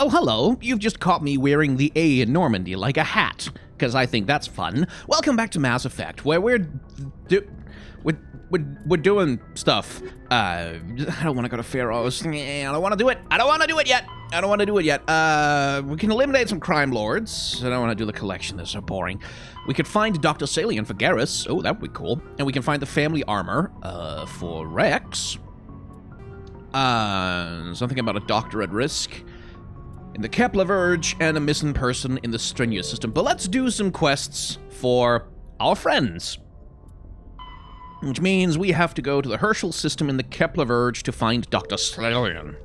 Oh, hello. You've just caught me wearing the A in Normandy like a hat, because I think that's fun. Welcome back to Mass Effect, where we're doing stuff. I don't want to go to Pharaoh's. I don't want to do it. I don't want to do it yet. We can eliminate some crime lords. I don't want to do the collection. That's so boring. We could find Dr. Salian for Garrus. Oh, that would be cool. And we can find the family armor for Rex. Something about a doctor at risk in the Kepler Verge and a missing person in the Strenuous system. But let's do some quests for our friends. Which means we have to go to the Herschel system in the Kepler Verge to find Dr. Salian.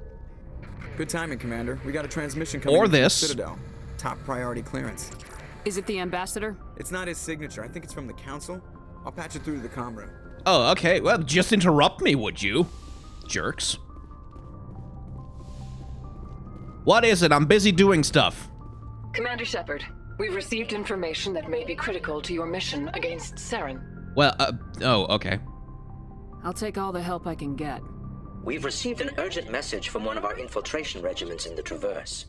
Good timing, Commander. We got a transmission coming in from the Citadel. Top priority clearance. Is it the ambassador? It's not his signature. I think it's from the Council. I'll patch it through to the comm room. Oh, okay. Well, just interrupt me, would you? Jerks. What is it? I'm busy doing stuff. Commander Shepard, we've received information that may be critical to your mission against Saren. Well, oh, okay. I'll take all the help I can get. We've received an urgent message from one of our infiltration regiments in the Traverse.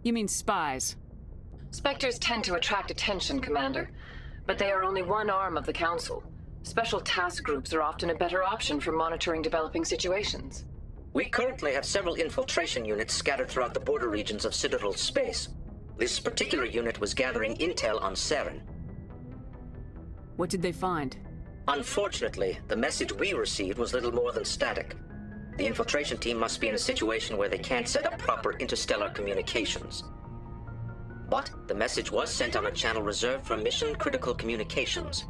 You mean spies? Spectres tend to attract attention, Commander, but they are only one arm of the Council. Special task groups are often a better option for monitoring developing situations. We currently have several infiltration units scattered throughout the border regions of Citadel space. This particular unit was gathering intel on Saren. What did they find? Unfortunately, the message we received was little more than static. The infiltration team must be in a situation where they can't set up proper interstellar communications. But the message was sent on a channel reserved for mission-critical communications.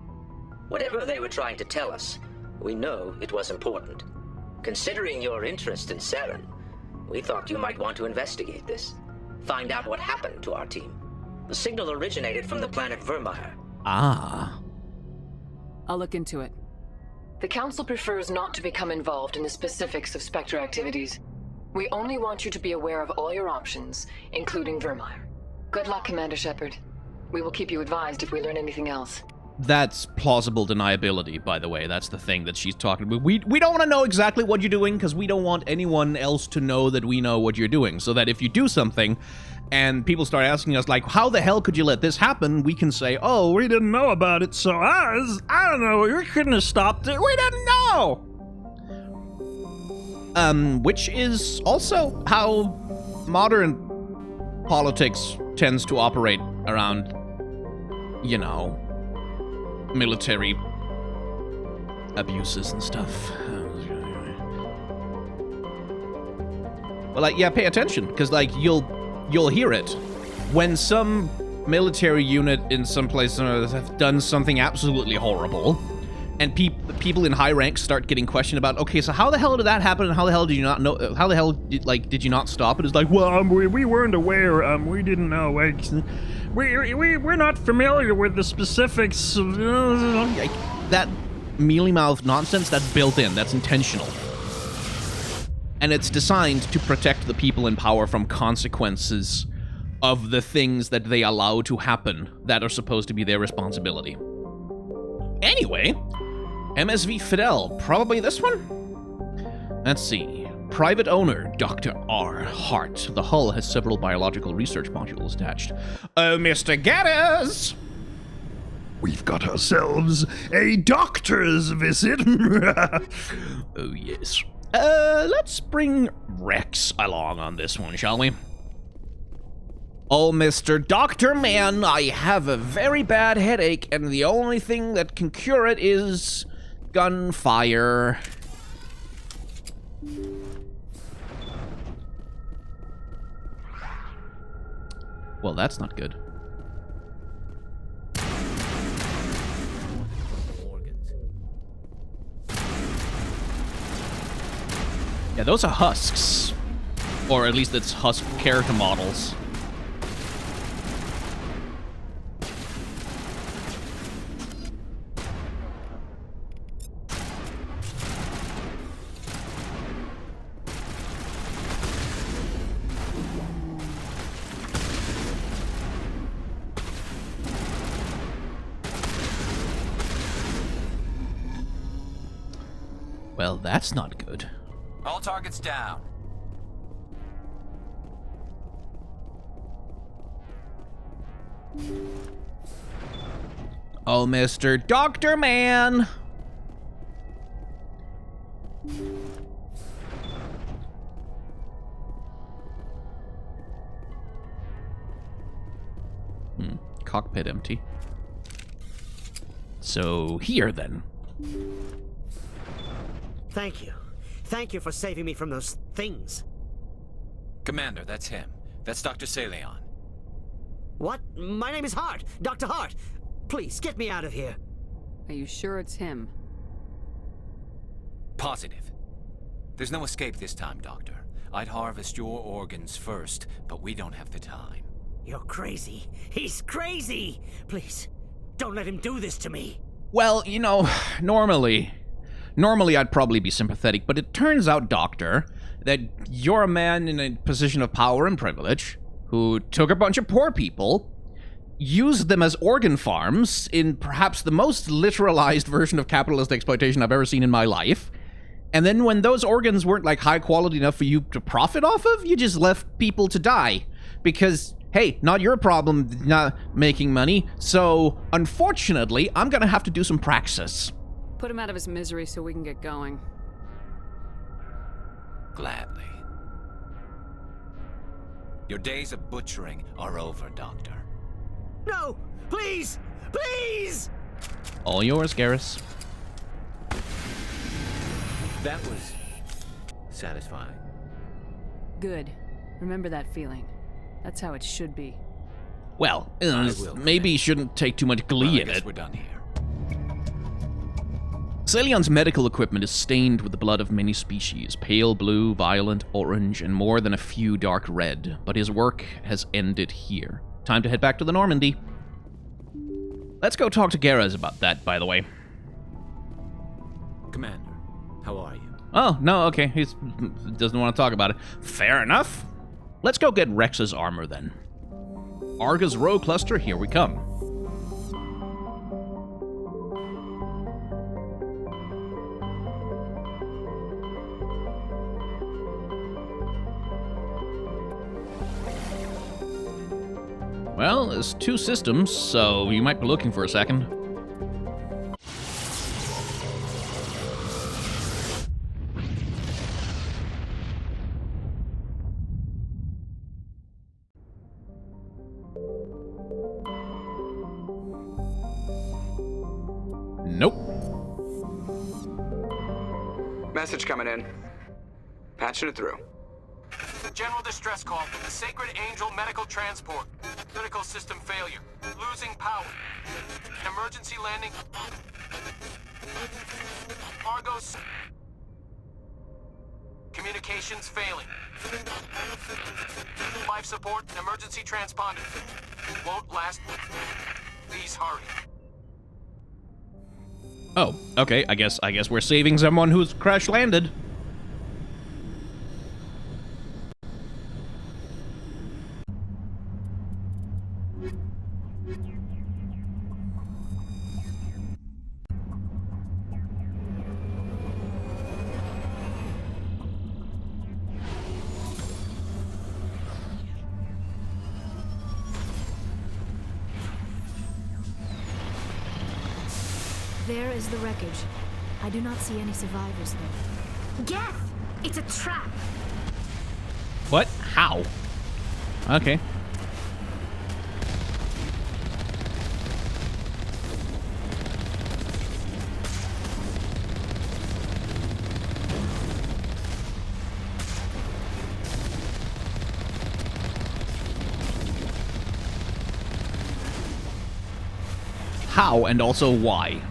Whatever they were trying to tell us, we know it was important. Considering your interest in Saren, we thought you might want to investigate this. Find out what happened to our team. The signal originated from the planet Vermeer. Ah. I'll look into it. The Council prefers not to become involved in the specifics of Spectre activities. We only want you to be aware of all your options, including Vermeer. Good luck, Commander Shepard. We will keep you advised if we learn anything else. That's plausible deniability, by the way. That's the thing that she's talking about. We don't want to know exactly what you're doing, because we don't want anyone else to know that we know what you're doing. So that if you do something, and people start asking us, like, how the hell could you let this happen? We can say, oh, we didn't know about it, so I don't know, we couldn't have stopped it. We didn't know! Which is also how modern politics tends to operate around, you know, military abuses and stuff. Well, like, yeah, pay attention, because, like, you'll hear it when some military unit in some place have done something absolutely horrible, and people in high ranks start getting questioned about, okay, so how the hell did that happen, and how the hell did you not know? How the hell did you not stop it? It's like, well, we weren't aware. We didn't know. We're not familiar with the specifics of that mealy-mouthed nonsense. That's built in. That's intentional. And it's designed to protect the people in power from consequences of the things that they allow to happen that are supposed to be their responsibility. Anyway, MSV Fidel, probably this one? Let's see. Private owner, Dr. R. Hart. The hull has several biological research modules attached. Oh, Mr. Gaddis! We've got ourselves a doctor's visit. Oh, yes. Let's bring Rex along on this one, shall we? Oh, Mr. Doctor Man, I have a very bad headache, and the only thing that can cure it is gunfire. Well, that's not good. Yeah, those are husks. Or at least it's husk character models. Well, that's not good. All targets down. Oh, Mr. Doctor Man! Cockpit empty. So, here then. Thank you. Thank you for saving me from those things. Commander, that's him. That's Dr. Saleon. What? My name is Hart. Dr. Hart. Please, get me out of here. Are you sure it's him? Positive. There's no escape this time, Doctor. I'd harvest your organs first, but we don't have the time. You're crazy. He's crazy! Please, don't let him do this to me. Well, you know, normally I'd probably be sympathetic, but it turns out, Doctor, that you're a man in a position of power and privilege who took a bunch of poor people, used them as organ farms in perhaps the most literalized version of capitalist exploitation I've ever seen in my life, and then when those organs weren't, like, high quality enough for you to profit off of, you just left people to die. Because, hey, not your problem not making money, so, unfortunately, I'm gonna have to do some praxis. Put him out of his misery so we can get going. Gladly. Your days of butchering are over, Doctor. No! Please! Please! All yours, Garrus. That was satisfying. Good. Remember that feeling. That's how it should be. Well, I will, maybe you shouldn't take too much glee Well, I in guess it. we're done here. Saleon's medical equipment is stained with the blood of many species, pale blue, violent, orange, and more than a few dark red, but his work has ended here. Time to head back to the Normandy. Let's go talk to Garrus about that, by the way. Commander, how are you? Oh, no, okay, he doesn't want to talk about it. Fair enough. Let's go get Rex's armor, then. Arga's Row Cluster, here we come. Well, there's two systems, so you might be looking for a second. Nope. Message coming in. Patching it through. General distress call. The Sacred Angel medical transport. Critical system failure. Losing power. Emergency landing. Argos. Communications failing. Life support and emergency transponder. Won't last. Please hurry. Oh, okay, I guess we're saving someone who's crash landed. There is the wreckage. I do not see any survivors, though. Geth! It's a trap! What? How? Okay. How, and also why?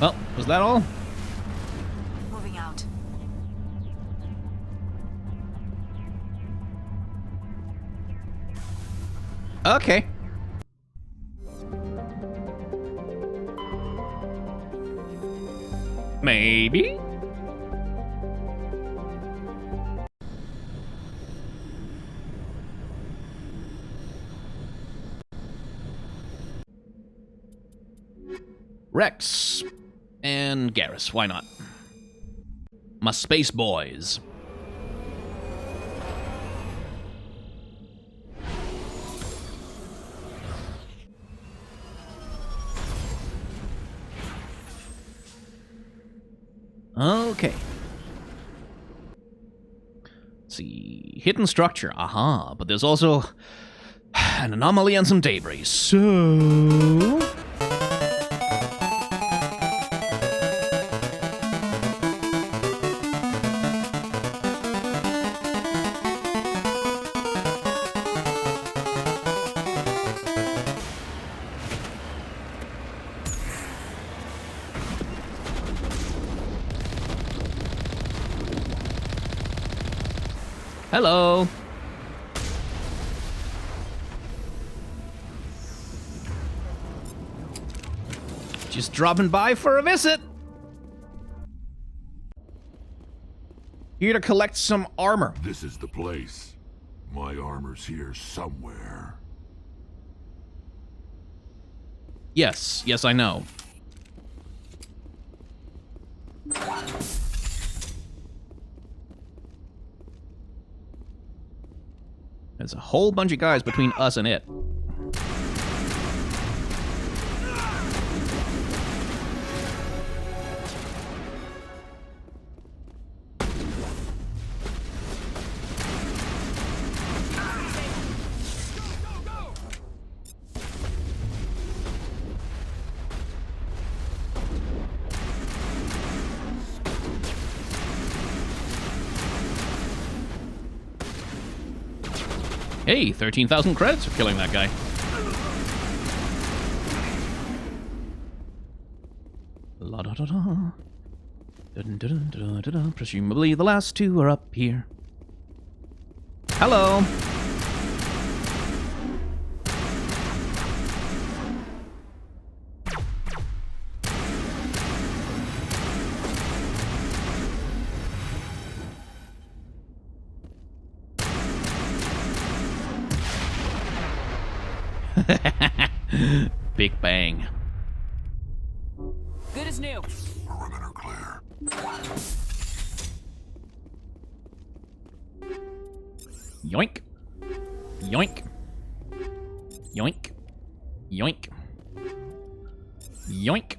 Well, was that all? Moving out. Okay. Maybe? Rex. And Garrus, why not? My space boys. Okay. Let's see. Hidden structure. Aha. But there's also an anomaly and some debris. So... Hello. Just dropping by for a visit. Here to collect some armor. This is the place. My armor's here somewhere. Yes, I know. There's a whole bunch of guys between us and it. Hey, 13,000 credits for killing that guy. La da da da. Dun, dun, dun, dun, dun, dun. Presumably the last two are up here. Hello. Big bang. Good as new. Perimeter clear. Yoink. Yoink. Yoink. Yoink. Yoink.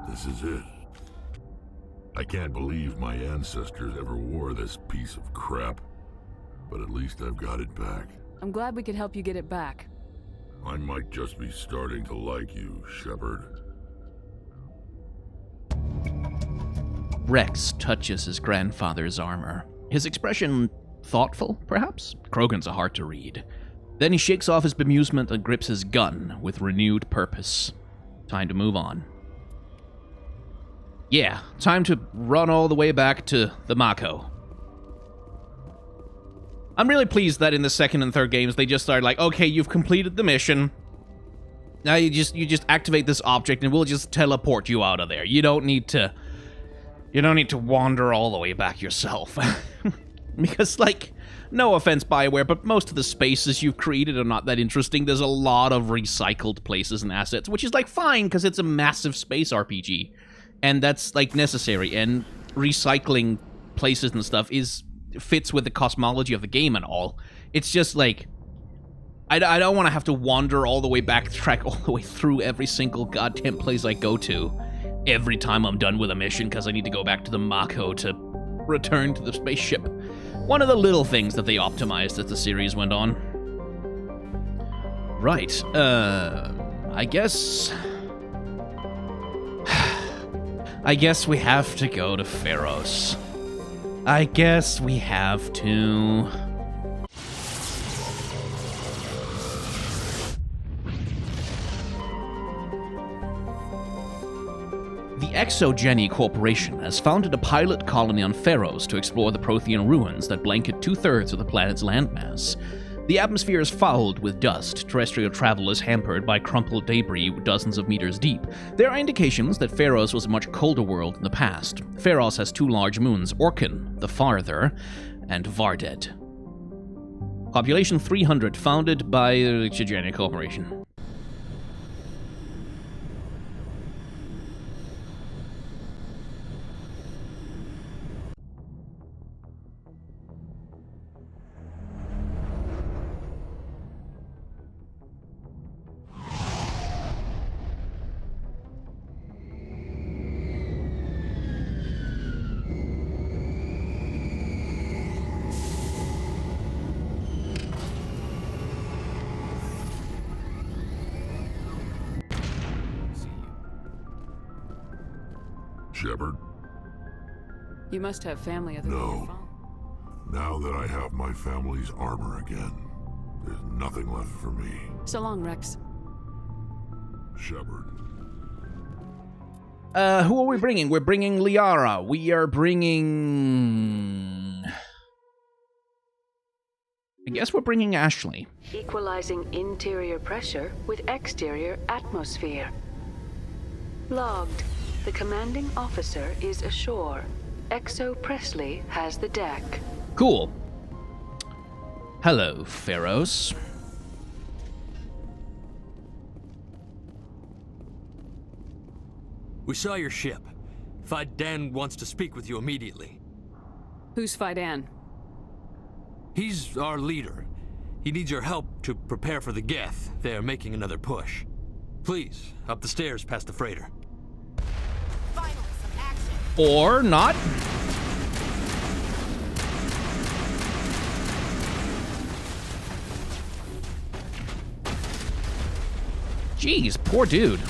This is it. I can't believe my ancestors ever wore this piece of crap. But at least I've got it back. I'm glad we could help you get it back. I might just be starting to like you, Shepard. Rex touches his grandfather's armor. His expression thoughtful, perhaps? Krogan's are hard to read. Then he shakes off his bemusement and grips his gun with renewed purpose. Time to move on. Yeah, time to run all the way back to the Mako. I'm really pleased that in the second and third games they just started like, okay, you've completed the mission. Now you just activate this object and we'll just teleport you out of there. You don't need to wander all the way back yourself. Because, like, no offense, BioWare, but most of the spaces you've created are not that interesting. There's a lot of recycled places and assets, which is, like, fine, because it's a massive space RPG. And that's, like, necessary. And recycling places and stuff fits with the cosmology of the game and all. It's just, like, I don't want to have to wander all the way back, track all the way through every single goddamn place I go to every time I'm done with a mission, because I need to go back to the Mako to return to the spaceship. One of the little things that they optimized as the series went on. Right, I guess we have to go to Pharos. I guess we have to. the Exogeny Corporation has founded a pilot colony on Pharos to explore the Prothean ruins that blanket 2/3 of the planet's landmass. The atmosphere is fouled with dust. Terrestrial travel is hampered by crumpled debris dozens of meters deep. There are indications that Pharos was a much colder world in the past. Pharos has 2 large moons, Orkin, the Farther, and Vardet. Population 300, founded by the Exogeny Corporation. Shepard? You must have family other than your No. phone. Now that I have my family's armor again, there's nothing left for me. So long, Rex. Shepard. Who are we bringing? We're bringing Liara. We are bringing... I guess we're bringing Ashley. Equalizing interior pressure with exterior atmosphere. Logged. The commanding officer is ashore. Exo Presley has the deck. Cool. Hello, Pharos. We saw your ship. Dan wants to speak with you immediately. Who's Fidan? He's our leader. He needs your help to prepare for the Geth. They're making another push. Please, up the stairs past the freighter. Or not. Jeez, poor dude.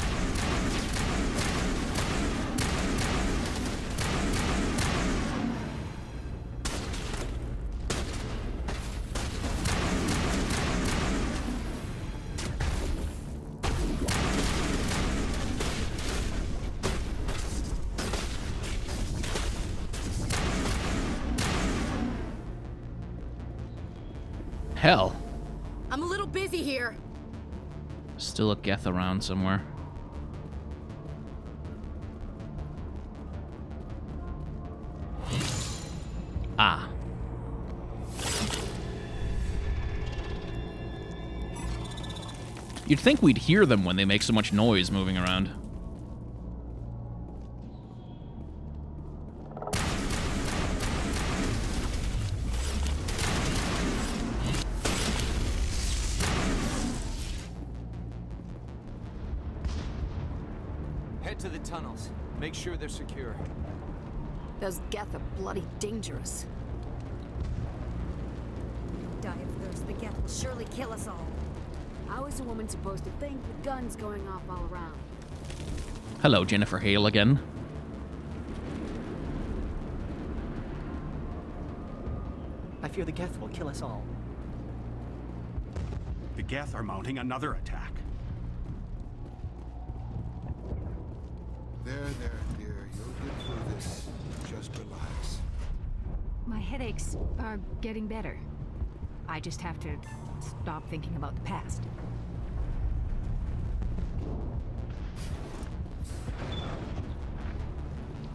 Hell. I'm a little busy here. Still a Geth around somewhere. Ah. You'd think we'd hear them when they make so much noise moving around. Head to the tunnels. Make sure they're secure. Those Geth are bloody dangerous. Die of thirst. The Geth will surely kill us all. How is a woman supposed to think with guns going off all around? Hello, Jennifer Hale again. I fear the Geth will kill us all. The Geth are mounting another attack. There, dear. You'll get through this. Just relax. My headaches are getting better. I just have to stop thinking about the past.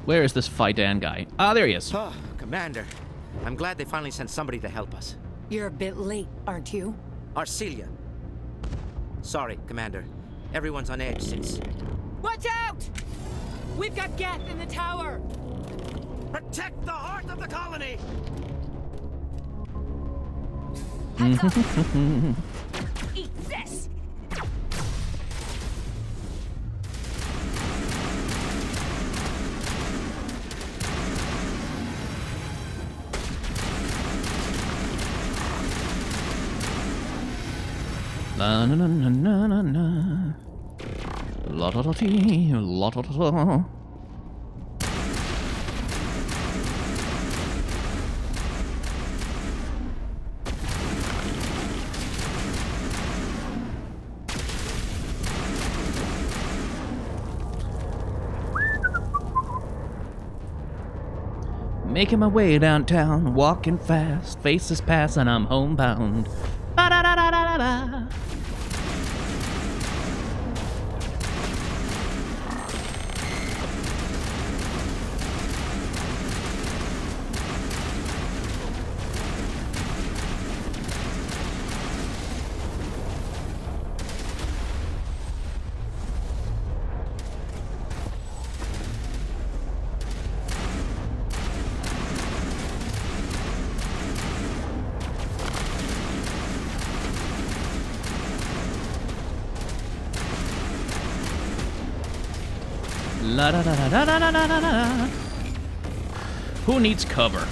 Where is this Fidan guy? Ah, there he is. Oh, Commander. I'm glad they finally sent somebody to help us. You're a bit late, aren't you? Arcelia. Sorry, Commander. Everyone's on edge since... Watch out! We've got Geth in the tower! Protect the heart of the colony! Eat this! La na na na na na na. La da da dee, la da da da. Making my way downtown, walking fast, faces pass and I'm homebound. Ba-da-da-da-da-da-da. La da da da da da da da da. Who needs cover?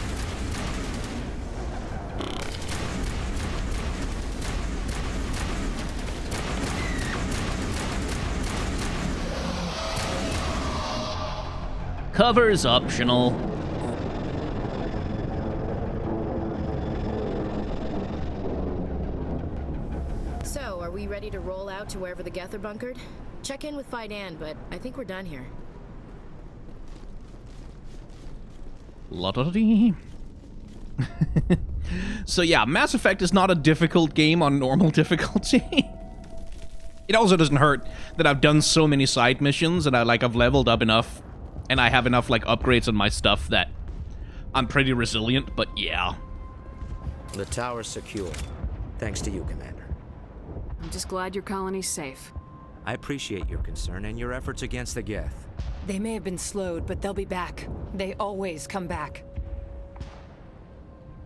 Cover's optional. So, are we ready to roll out to wherever the Geth are bunkered? Check in with Fidan, but I think we're done here. La-da-da-dee. So yeah, Mass Effect is not a difficult game on normal difficulty. It also doesn't hurt that I've done so many side missions and I've leveled up enough and I have enough upgrades on my stuff that I'm pretty resilient, but yeah. The tower's secure. Thanks to you, Commander. I'm just glad your colony's safe. I appreciate your concern and your efforts against the Geth. They may have been slowed, but they'll be back. They always come back.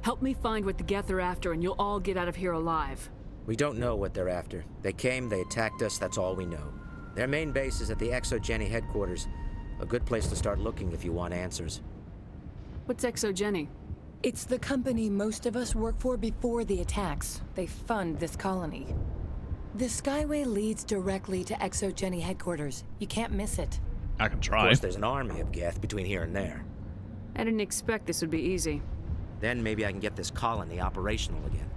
Help me find what the Geth are after and you'll all get out of here alive. We don't know what they're after. They came, they attacked us, that's all we know. Their main base is at the ExoGeni headquarters. A good place to start looking if you want answers. What's ExoGeni? It's the company most of us work for before the attacks. They fund this colony. The Skyway leads directly to ExoGeni headquarters. You can't miss it. I can try. Of course, there's an army of Geth between here and there. I didn't expect this would be easy. Then maybe I can get this colony operational again.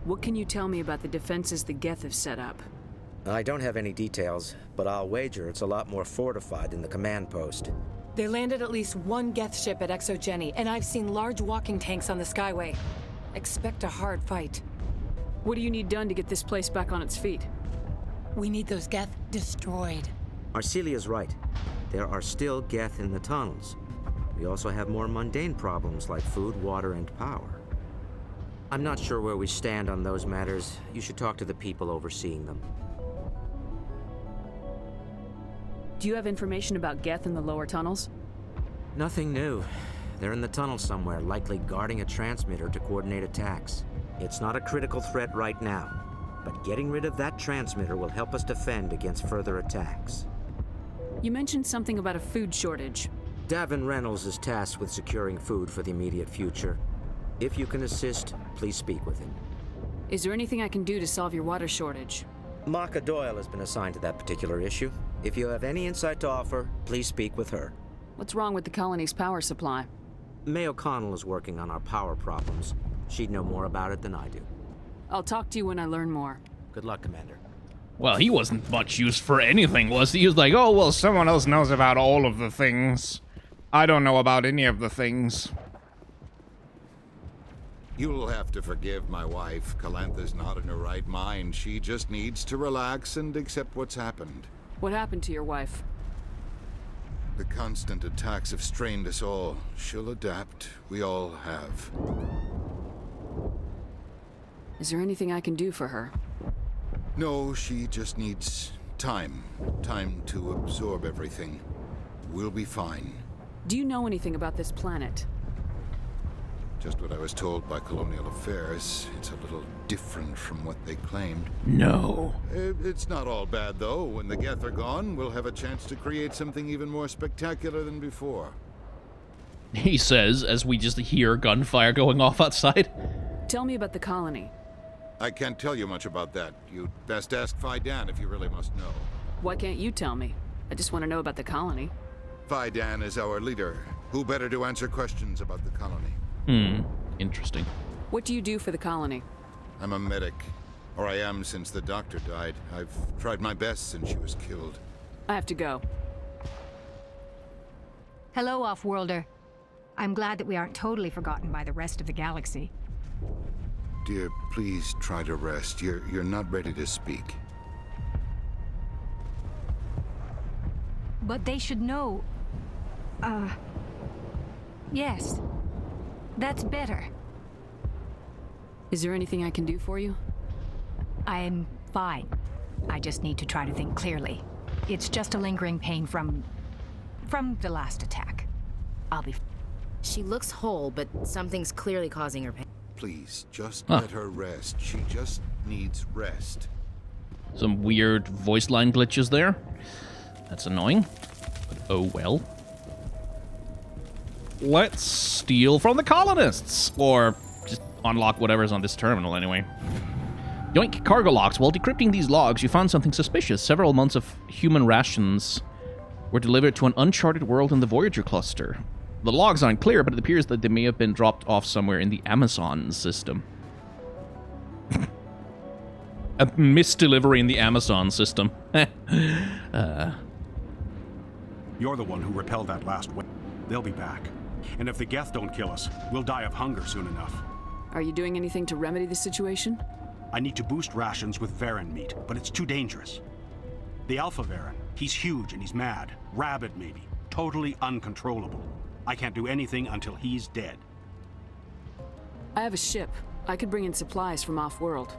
What can you tell me about the defenses the Geth have set up? I don't have any details, but I'll wager it's a lot more fortified than the command post. They landed at least one Geth ship at ExoGeni, and I've seen large walking tanks on the Skyway. Expect a hard fight. What do you need done to get this place back on its feet? We need those Geth destroyed. Arcelia's right. There are still Geth in the tunnels. We also have more mundane problems like food, water, and power. I'm not sure where we stand on those matters. You should talk to the people overseeing them. Do you have information about Geth in the lower tunnels? Nothing new. They're in the tunnel somewhere, likely guarding a transmitter to coordinate attacks. It's not a critical threat right now, but getting rid of that transmitter will help us defend against further attacks. You mentioned something about a food shortage. Davin Reynolds is tasked with securing food for the immediate future. If you can assist, please speak with him. Is there anything I can do to solve your water shortage? Maka Doyle has been assigned to that particular issue. If you have any insight to offer, please speak with her. What's wrong with the colony's power supply? May O'Connell is working on our power problems. She'd know more about it than I do. I'll talk to you when I learn more. Good luck, Commander. Well, he wasn't much use for anything, was he? He was like, oh, well, someone else knows about all of the things. I don't know about any of the things. You'll have to forgive my wife. Calantha's not in her right mind. She just needs to relax and accept what's happened. What happened to your wife? The constant attacks have strained us all. She'll adapt. We all have. Is there anything I can do for her? No, she just needs time. Time to absorb everything. We'll be fine. Do you know anything about this planet? Just what I was told by Colonial Affairs. It's a little different from what they claimed. No. It's not all bad, though. When the Geth are gone, we'll have a chance to create something even more spectacular than before. He says, as we just hear gunfire going off outside. Tell me about the colony. I can't tell you much about that. You'd best ask Fidan if you really must know. Why can't you tell me? I just want to know about the colony. Fidan is our leader. Who better to answer questions about the colony? Interesting. What do you do for the colony? I'm a medic. Or I am since the doctor died. I've tried my best since she was killed. I have to go. Hello, Off-Worlder. I'm glad that we aren't totally forgotten by the rest of the galaxy. Dear, please try to rest. You're not ready to speak. But they should know... Yes. That's better. Is there anything I can do for you? I'm fine. I just need to try to think clearly. It's just a lingering pain from the last attack. I'll be... She looks whole, but something's clearly causing her pain. Please, just let her rest. She just needs rest. Some weird voice line glitches there. That's annoying. But oh well. Let's steal from the colonists. Or just unlock whatever's on this terminal anyway. Yoink, cargo logs. While decrypting these logs, you found something suspicious. Several months of human rations were delivered to an uncharted world in the Voyager cluster. The logs aren't clear, but it appears that they may have been dropped off somewhere in the Amazon system. A misdelivery in the Amazon system. You're the one who repelled that last wave. They'll be back. And if the Geth don't kill us, we'll die of hunger soon enough. Are you doing anything to remedy the situation? I need to boost rations with Varen meat, but it's too dangerous. The Alpha Varen, he's huge and he's mad. Rabid, maybe. Totally uncontrollable. I can't do anything until he's dead. I have a ship. I could bring in supplies from off-world.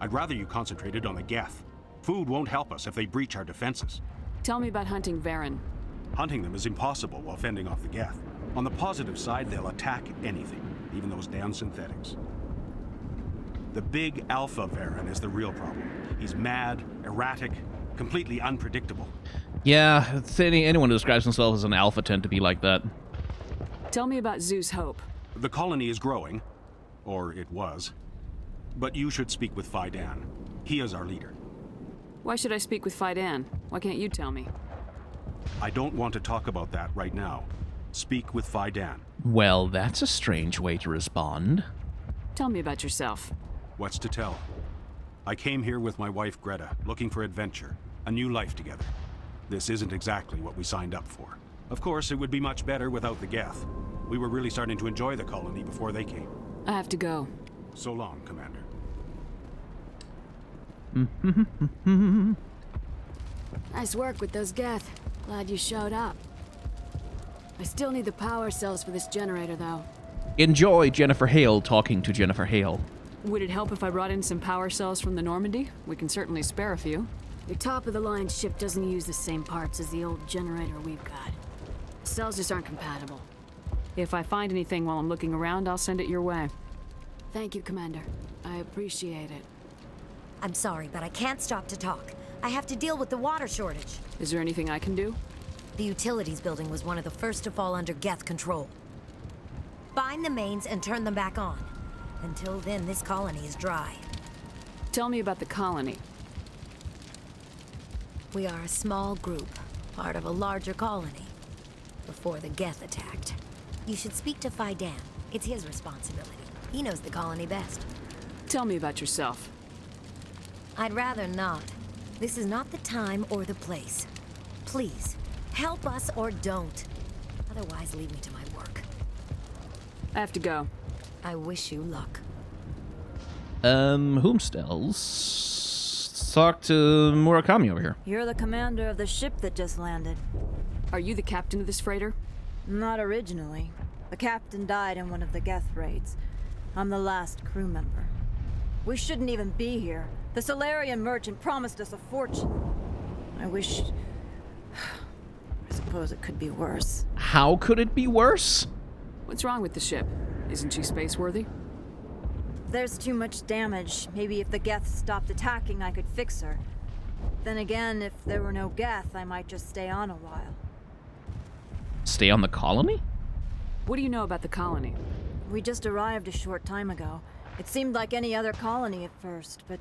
I'd rather you concentrated on the Geth. Food won't help us if they breach our defenses. Tell me about hunting Varen. Hunting them is impossible while fending off the Geth. On the positive side, they'll attack anything, even those damn synthetics. The big Alpha Varen is the real problem. He's mad, erratic, completely unpredictable. Yeah, anyone who describes themselves as an alpha tend to be like that. Tell me about Zoo's Hope. The colony is growing. Or it was. But you should speak with Faidan. He is our leader. Why should I speak with Faidan? Why can't you tell me? I don't want to talk about that right now. Speak with Faidan. Well, that's a strange way to respond. Tell me about yourself. What's to tell? I came here with my wife Greta, looking for adventure, a new life together. This isn't exactly what we signed up for. Of course, it would be much better without the Geth. We were really starting to enjoy the colony before they came. I have to go. So long, Commander. Nice work with those Geth. Glad you showed up. I still need the power cells for this generator, though. Enjoy Jennifer Hale talking to Jennifer Hale. Would it help if I brought in some power cells from the Normandy? We can certainly spare a few. Your top-of-the-line ship doesn't use the same parts as the old generator we've got. Cells just aren't compatible. If I find anything while I'm looking around, I'll send it your way. Thank you, Commander. I appreciate it. I'm sorry, but I can't stop to talk. I have to deal with the water shortage. Is there anything I can do? The utilities building was one of the first to fall under Geth control. Find the mains and turn them back on. Until then, this colony is dry. Tell me about the colony. We are a small group, part of a larger colony. Before the Geth attacked. You should speak to Faidan. It's his responsibility. He knows the colony best. Tell me about yourself. I'd rather not. This is not the time or the place. Please, help us or don't. Otherwise, leave me to my work. I have to go. I wish you luck. Whomstells? Talk to Murakami over here. You're the commander of the ship that just landed. Are you the captain of this freighter? Not originally. The captain died in one of the Geth raids. I'm the last crew member. We shouldn't even be here. The Solarian merchant promised us a fortune. I wish... I suppose it could be worse. How could it be worse? What's wrong with the ship? Isn't she space-worthy? There's too much damage. Maybe if the Geth stopped attacking, I could fix her. Then again, if there were no Geth, I might just stay on a while. Stay on the colony? What do you know about the colony? We just arrived a short time ago. It seemed like any other colony at first, but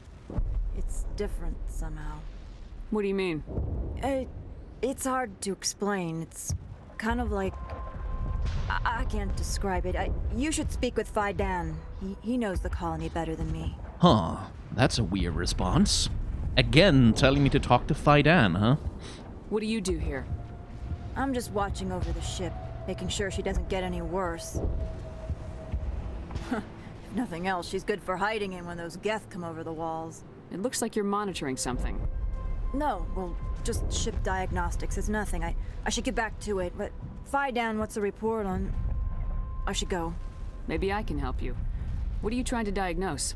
it's different somehow. What do you mean? It's hard to explain. It's kind of like... I can't describe it. You should speak with Faidan. He knows the colony better than me. Huh. That's a weird response. Again, telling me to talk to Faidan, huh? What do you do here? I'm just watching over the ship, making sure she doesn't get any worse. If nothing else, she's good for hiding in when those Geth come over the walls. It looks like you're monitoring something. No, well, just ship diagnostics. It's nothing. I should get back to it, but Fidan, what's the report on... I should go. Maybe I can help you. What are you trying to diagnose?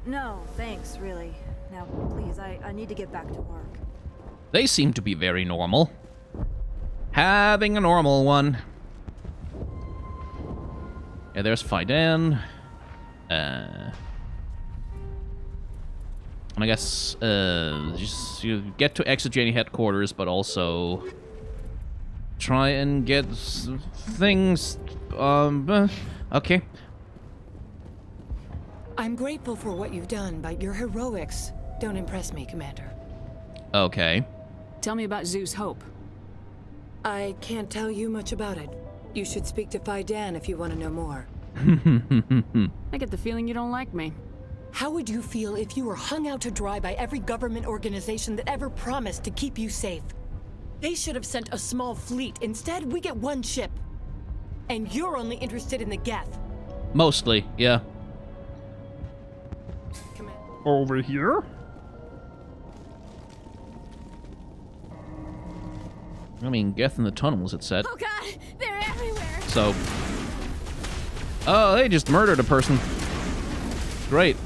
No, thanks, really. Now, please, I need to get back to work. They seem to be very normal. Having a normal one. Yeah, there's Fidan. And I guess, just you get to Exogeny headquarters, but also try and get things, okay. I'm grateful for what you've done, but your heroics don't impress me, Commander. Okay. Tell me about Zeus Hope. I can't tell you much about it. You should speak to Fidan if you want to know more. I get the feeling you don't like me. How would you feel if you were hung out to dry by every government organization that ever promised to keep you safe? They should have sent a small fleet. Instead, we get one ship. And you're only interested in the Geth. Mostly, yeah. Over here? I mean, Geth in the tunnels, it said. Oh god, they're everywhere. So. Oh, they just murdered a person. Great.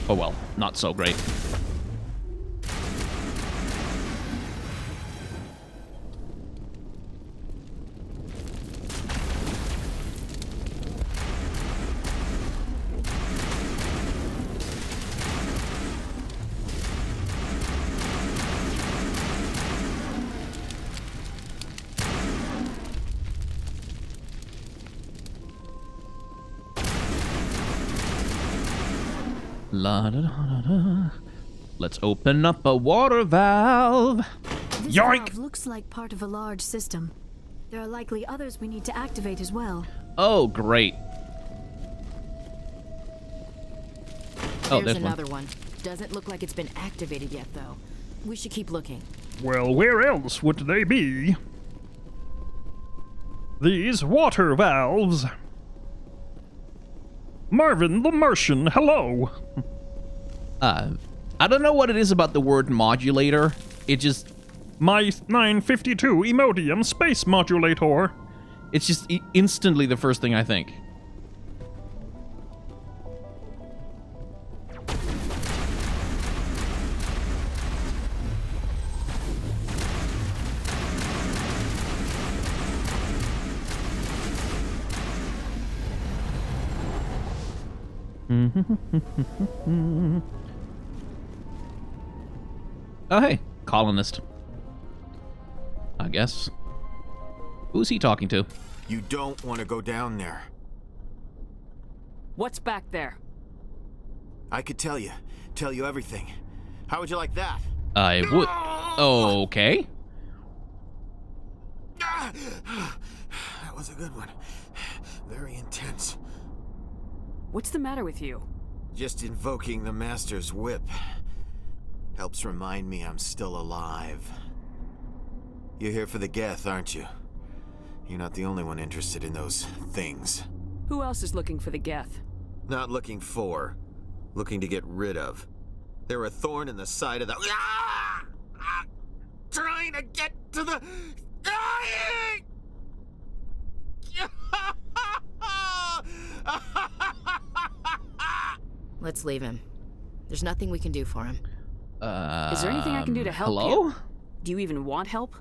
Oh well, not so great. La da da da da. Let's open up a water valve. This Yoink! valve looks like part of a large system. There are likely others we need to activate as well. Oh, great. Oh, There's there's another one. Doesn't look like it's been activated yet, though. We should keep looking. Well, where else would they be? These water valves. Marvin the Martian, hello. I don't know what it is about the word modulator. It just... My 952 Emodium Space Modulator. It's just instantly the first thing I think. Oh, hey, colonist. I guess. Who's he talking to? You don't want to go down there. What's back there? I could tell you everything. How would you like that? I would. Okay. That was a good one. Very intense. What's the matter with you? Just invoking the Master's whip helps remind me I'm still alive. You're here for the Geth, aren't you? You're not the only one interested in those things. Who else is looking for the Geth? Not looking for, looking to get rid of. They're a thorn in the side of the... Trying to get to the... Let's leave him. There's nothing we can do for him. Is there anything I can do to help hello? you? Do you even want help?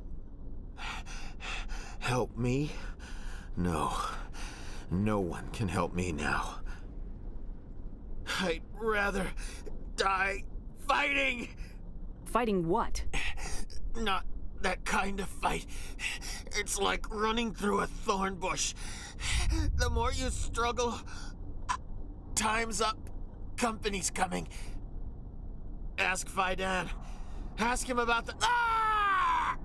Help me? No. No one can help me now. I'd rather die fighting! Fighting what? Not that kind of fight. It's like running through a thorn bush. The more you struggle, time's up. Company's coming. Ask Fidan. Ask him about the... Ah!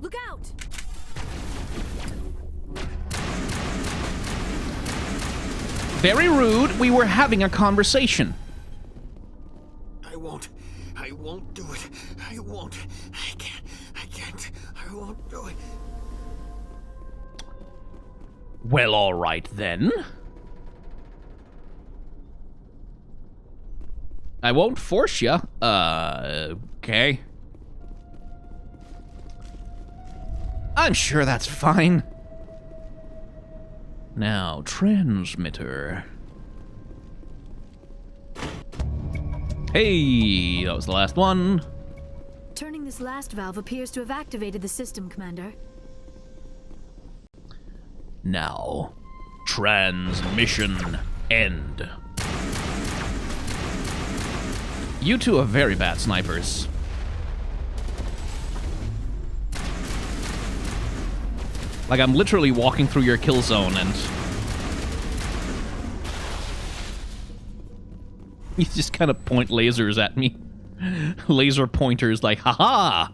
Look out! Very rude. We were having a conversation. I I won't do it. I won't. I can't. I won't do it. Well, all right then. I won't force you. Okay. I'm sure that's fine. Now, transmitter. Hey, that was the last one. Turning this last valve appears to have activated the system, Commander. Now, transmission end. You two are very bad snipers. Like, I'm literally walking through your kill zone and... you just kind of point lasers at me. Laser pointers like, haha!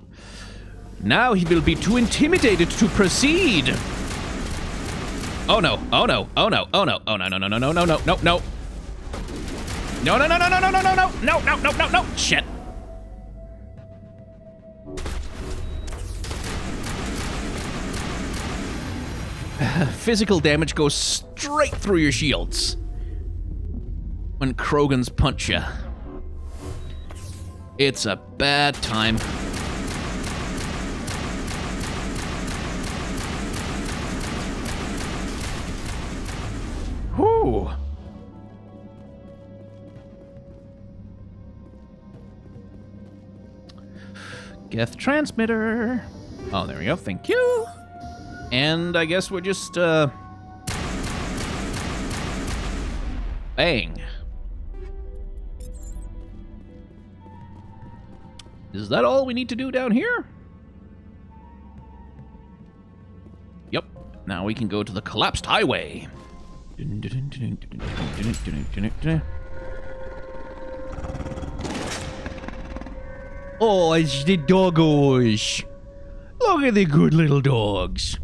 Now he will be too intimidated to proceed! Oh no, oh no, oh no, oh no, oh no, no, no, no, no, no, no, no, no. No, no, no, no, no, no, no, no, no, no, no, no, no, no, shit. Physical damage goes straight through your shields when Krogans punch you. It's a bad time. Whew. Geth transmitter. Oh, there we go. Thank you. And I guess we're just, bang. Is that all we need to do down here? Yep. Now we can go to the collapsed highway. Oh, it's the doggos. Look at the good little dogs.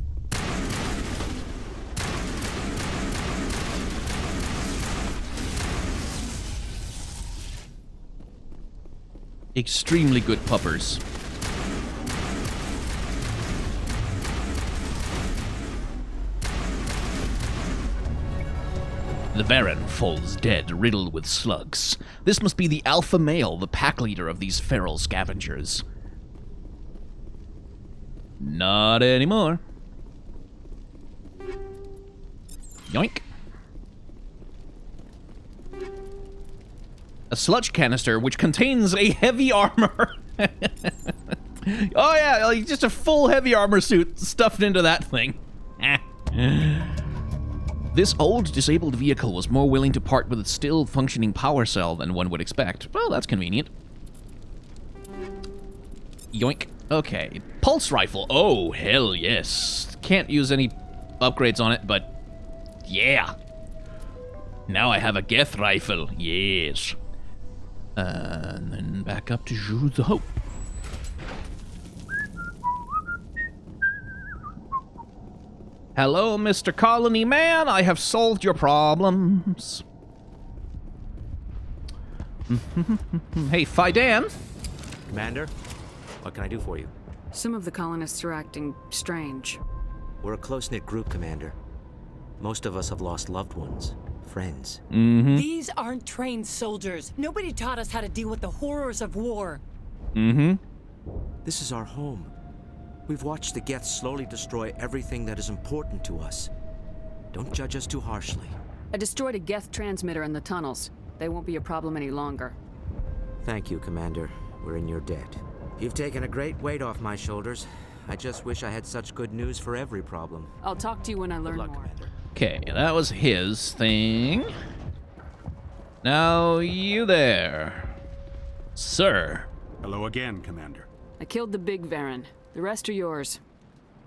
Extremely good puppers. The Baron falls dead, riddled with slugs. This must be the alpha male, the pack leader of these feral scavengers. Not anymore. Yoink. A sludge canister which contains a heavy armor. Oh yeah, like just a full heavy armor suit stuffed into that thing. This old disabled vehicle was more willing to part with its still functioning power cell than one would expect. Well, that's convenient. Yoink. Okay. Pulse rifle. Oh, hell yes. Can't use any upgrades on it, but yeah. Now I have a Geth rifle. Yes. And then back up to Jewel the Hope. Hello, Mr. Colony Man. I have solved your problems. Hey, Fidan. Commander, what can I do for you? Some of the colonists are acting strange. We're a close-knit group, Commander. Most of us have lost loved ones, friends. These aren't trained soldiers. Nobody taught us how to deal with the horrors of war. This is our home. We've watched the Geth slowly destroy everything that is important to us. Don't judge us too harshly. I destroyed a Geth transmitter in the tunnels. They won't be a problem any longer. Thank you, Commander. We're in your debt. You've taken a great weight off my shoulders. I just wish I had such good news for every problem. I'll talk to you when I learn more. Commander. Okay, that was his thing. Now, you there. Sir. Hello again, Commander. I killed the big Varen. The rest are yours.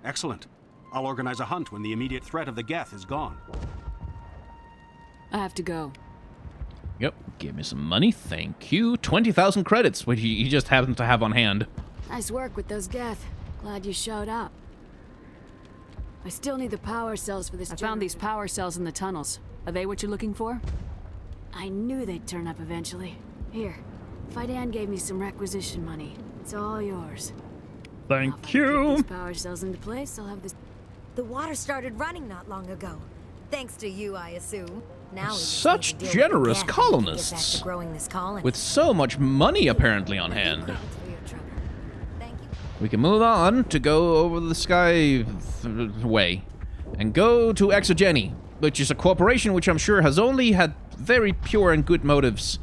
Excellent. I'll organize a hunt when the immediate threat of the Geth is gone. I have to go. Yep, give me some money, thank you. 20,000 credits, which he just happens to have on hand. Nice work with those Geth. Glad you showed up. I still need the power cells for this. I found these power cells in the tunnels. Are they what you're looking for? I knew they'd turn up eventually. Here, Fidan gave me some requisition money. It's all yours. Thank you. These power cells into place, I'll have this. The water started running not long ago. Thanks to you, I assume. Now we just Such need to deal generous with the death and get back colonists. to growing this colony. With so much money apparently on hand. We can move on to go over the sky way. And go to Exogeny, which is a corporation which I'm sure has only had very pure and good motives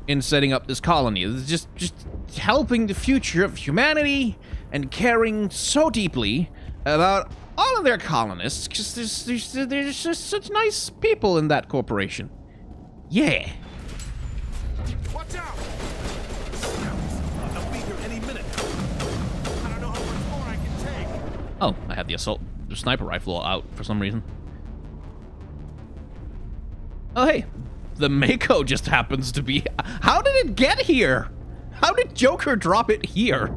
in setting up this colony. It's just helping the future of humanity and caring so deeply about all of their colonists, because there's just such nice people in that corporation. Yeah. Watch out! I'll be here any minute. I don't know how much more I can take. Oh, I have the sniper rifle out for some reason. Oh, hey. The Mako just happens to be... How did it get here? How did Joker drop it here?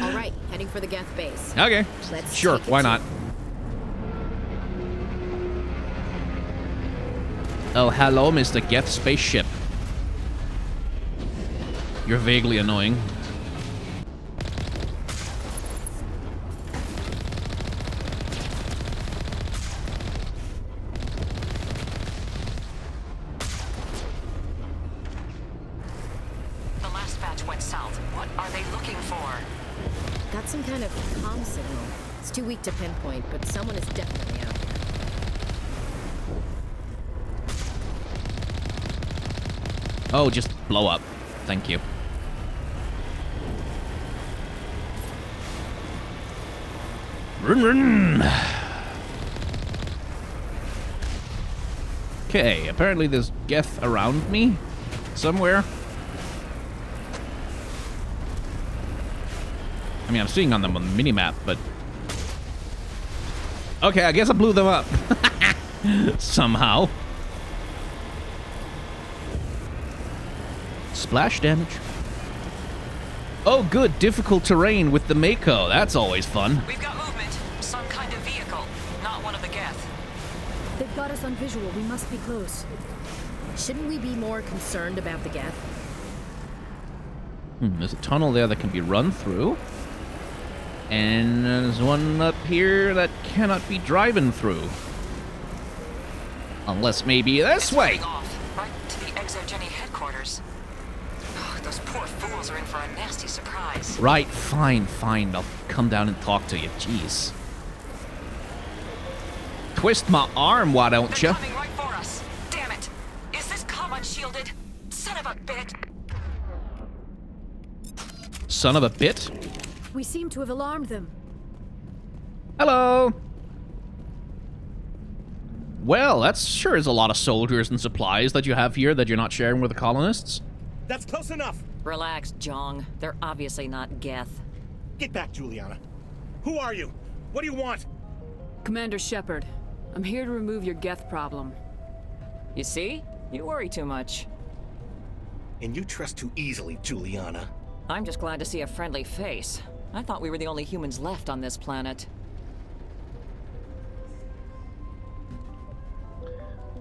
All right, heading for the Geth base. Okay. Let's Sure, take it why to- not? Oh, hello, Mr. Geth spaceship. You're vaguely annoying. The last batch went south. What are they looking for? Got some kind of comm signal. It's too weak to pinpoint, but someone is definitely out here. Oh, just blow up. Thank you. Run, run. Okay, apparently there's Geth around me somewhere. I mean, I'm seeing on them on the minimap, but... Okay, I guess I blew them up. Somehow. Splash damage. Oh, good. Difficult terrain with the Mako. That's always fun. We've got movement. Some kind of vehicle. Not one of the Geth. They've got us on visual. We must be close. Shouldn't we be more concerned about the Geth? There's a tunnel there that can be run through. And there's one up here that cannot be driven through. Unless maybe this way. Off, right to the Exogeny headquarters. Oh, those poor fools are in for a nasty surprise. Right, fine. I'll come down and talk to you. Jeez. Twist my arm, why don't you? Coming right for us. Damn it. Is this comm unshielded? Son of a bitch. Son of a bit. We seem to have alarmed them. Hello. Well, that sure is a lot of soldiers and supplies that you have here that you're not sharing with the colonists. That's close enough. Relax, Jong. They're obviously not Geth. Get back, Juliana. Who are you? What do you want? Commander Shepard, I'm here to remove your Geth problem. You see? You worry too much. And you trust too easily, Juliana. I'm just glad to see a friendly face. I thought we were the only humans left on this planet.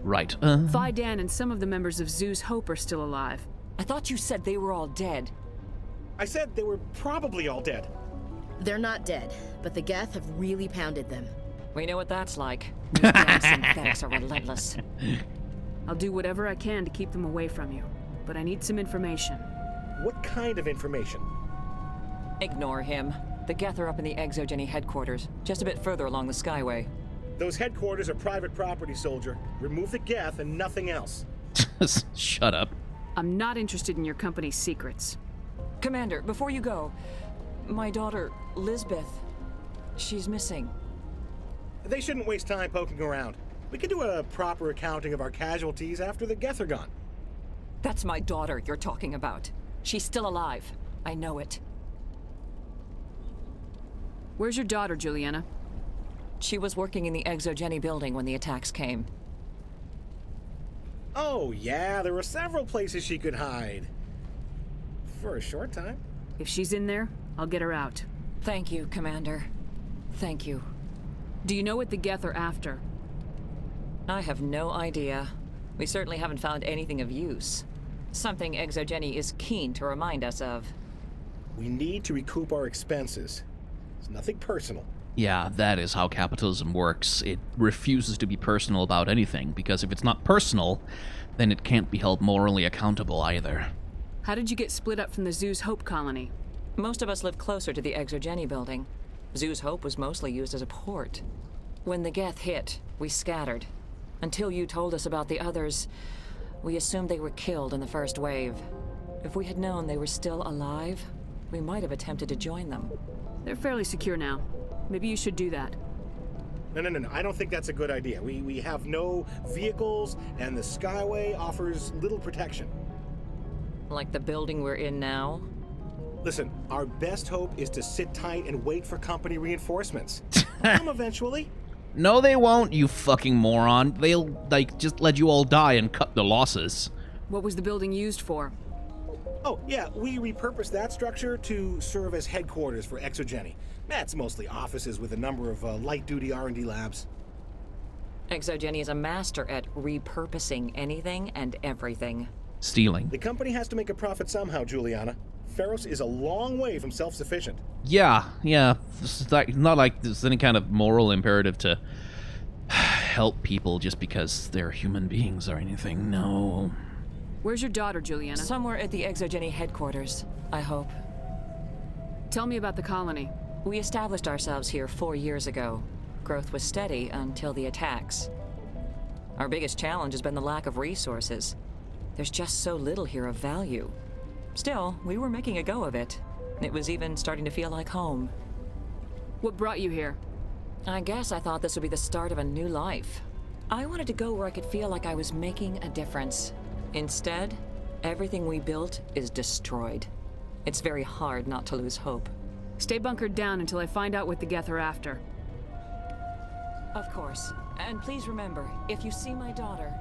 Right. Fidan and some of the members of Zoo's Hope are still alive. I thought you said they were all dead. I said they were probably all dead. They're not dead, but the Geth have really pounded them. We know what that's like. These damn synthetics are relentless. I'll do whatever I can to keep them away from you, but I need some information. What kind of information? Ignore him. The Geth are up in the Exogeny headquarters, just a bit further along the Skyway. Those headquarters are private property, soldier. Remove the Geth and nothing else. Shut up. I'm not interested in your company's secrets. Commander, before you go, my daughter, Lisbeth, she's missing. They shouldn't waste time poking around. We can do a proper accounting of our casualties after the Geth are gone. That's my daughter you're talking about. She's still alive. I know it. Where's your daughter, Juliana? She was working in the Exogeny building when the attacks came. Oh, yeah, there were several places she could hide. For a short time. If she's in there, I'll get her out. Thank you, Commander. Thank you. Do you know what the Geth are after? I have no idea. We certainly haven't found anything of use. Something Exogeny is keen to remind us of. We need to recoup our expenses. It's nothing personal. Yeah, that is how capitalism works. It refuses to be personal about anything, because if it's not personal, then it can't be held morally accountable either. How did you get split up from the Zoo's Hope colony? Most of us lived closer to the Exogeny building. Zoo's Hope was mostly used as a port. When the Geth hit, we scattered. Until you told us about the others, we assumed they were killed in the first wave. If we had known they were still alive, we might have attempted to join them. They're fairly secure now. Maybe you should do that. No. I don't think that's a good idea. We have no vehicles, and the Skyway offers little protection. Like the building we're in now? Listen, our best hope is to sit tight and wait for company reinforcements. Come eventually. No, they won't, you fucking moron. They'll, like, just let you all die and cut the losses. What was the building used for? Oh, yeah, we repurposed that structure to serve as headquarters for Exogeny. That's mostly offices with a number of light-duty R&D labs. Exogeny is a master at repurposing anything and everything. Stealing. The company has to make a profit somehow, Juliana. Feros is a long way from self-sufficient. Yeah. It's like, not like there's any kind of moral imperative to help people just because they're human beings or anything. No. Where's your daughter, Juliana? Somewhere at the Exogeny headquarters, I hope. Tell me about the colony. We established ourselves here 4 years ago. Growth was steady until the attacks. Our biggest challenge has been the lack of resources. There's just so little here of value. Still, we were making a go of it. It was even starting to feel like home. What brought you here? I guess I thought this would be the start of a new life. I wanted to go where I could feel like I was making a difference. Instead, everything we built is destroyed. It's very hard not to lose hope. Stay bunkered down until I find out what the Geth are after. Of course. And please remember, if you see my daughter...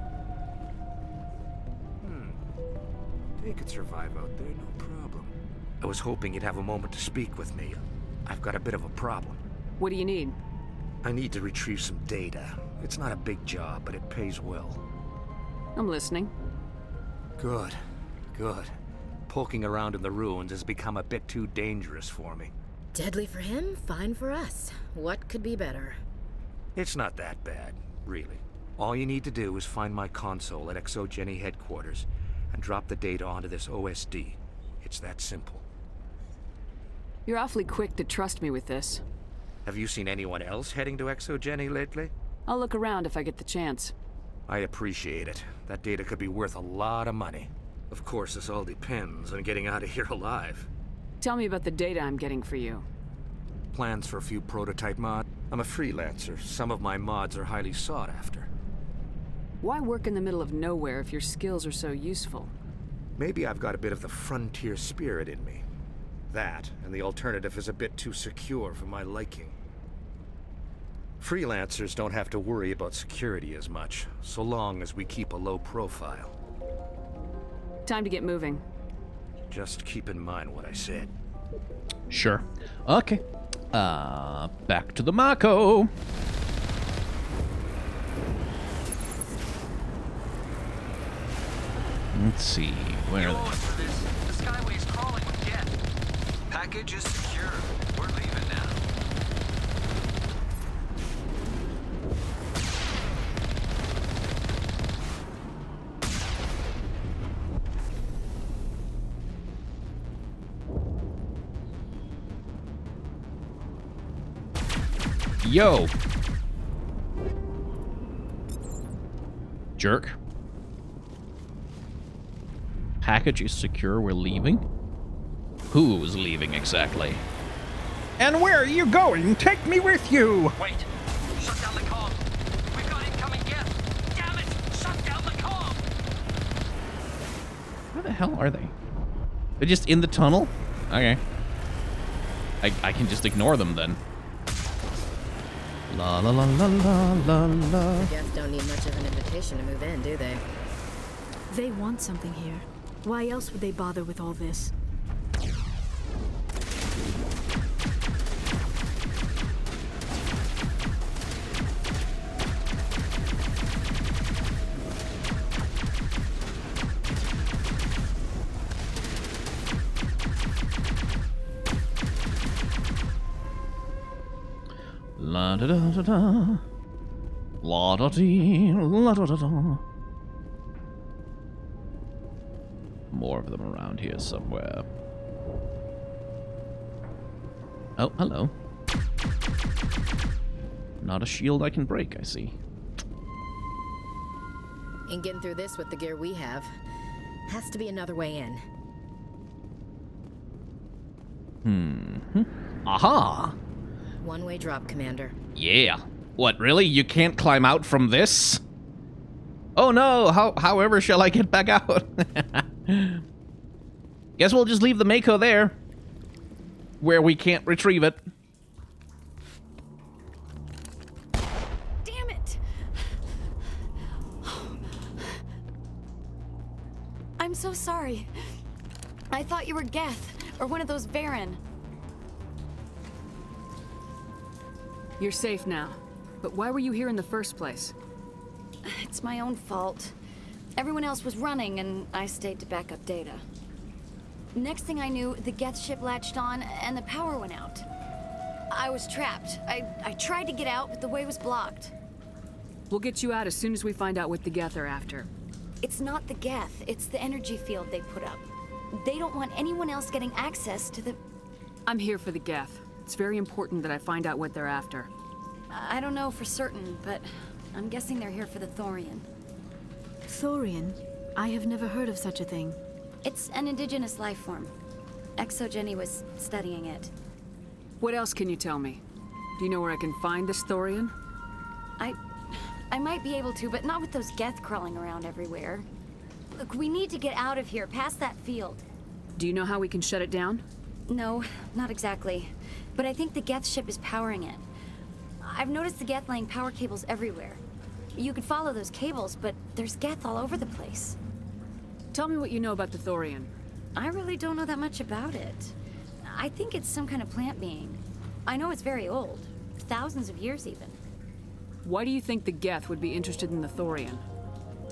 They could survive out there, no problem. I was hoping you'd have a moment to speak with me. I've got a bit of a problem. What do you need? I need to retrieve some data. It's not a big job, but it pays well. I'm listening. Good. Poking around in the ruins has become a bit too dangerous for me. Deadly for him, fine for us. What could be better? It's not that bad, really. All you need to do is find my console at Exogeny headquarters and drop the data onto this OSD. It's that simple. You're awfully quick to trust me with this. Have you seen anyone else heading to Exogeny lately? I'll look around if I get the chance. I appreciate it. That data could be worth a lot of money. Of course, this all depends on getting out of here alive. Tell me about the data I'm getting for you. Plans for a few prototype mods. I'm a freelancer. Some of my mods are highly sought after. Why work in the middle of nowhere if your skills are so useful? Maybe I've got a bit of the frontier spirit in me. That, and the alternative is a bit too secure for my liking. Freelancers don't have to worry about security as much, so long as we keep a low profile. Time to get moving. Just keep in mind what I said. Sure. Okay. Back to the Mako. Let's see, where are they? For this. The Skyway's crawling with Geth. Package is secure. We're leaving now. Yo! Jerk. Package is secure, we're leaving? Who's leaving exactly? And where are you going? Take me with you! Wait. Shut down the comm. We've got incoming Geth. Damn it! Shut down the comm! Where the hell are they? They're just in the tunnel? Okay. I can just ignore them then. La la la la la la la. The Geth don't need much of an invitation to move in, do they? They want something here. Why else would they bother with all this? La da da da da. La da dee, la da da da. More of them around here somewhere. Oh, hello. Not a shield I can break, I see. Ain't getting through this with the gear we have. Has to be another way in. Aha! One-way drop, Commander. Yeah. What, really? You can't climb out from this? Oh no, however shall I get back out? Guess we'll just leave the Mako there. Where we can't retrieve it. Damn it! I'm so sorry. I thought you were Geth, or one of those Varen. You're safe now. But why were you here in the first place? It's my own fault. Everyone else was running, and I stayed to back up data. Next thing I knew, the Geth ship latched on, and the power went out. I was trapped. I tried to get out, but the way was blocked. We'll get you out as soon as we find out what the Geth are after. It's not the Geth, it's the energy field they put up. They don't want anyone else getting access to the... I'm here for the Geth. It's very important that I find out what they're after. I don't know for certain, but I'm guessing they're here for the Thorian. Thorian? I have never heard of such a thing. It's an indigenous life form. Exogeny was studying it. What else can you tell me? Do you know where I can find this Thorian? I might be able to, but not with those Geth crawling around everywhere. Look, we need to get out of here, past that field. Do you know how we can shut it down? No, not exactly. But I think the Geth ship is powering it. I've noticed the Geth laying power cables everywhere. You could follow those cables, but there's Geth all over the place. Tell me what you know about the Thorian. I really don't know that much about it. I think it's some kind of plant being. I know it's very old. Thousands of years, even. Why do you think the Geth would be interested in the Thorian?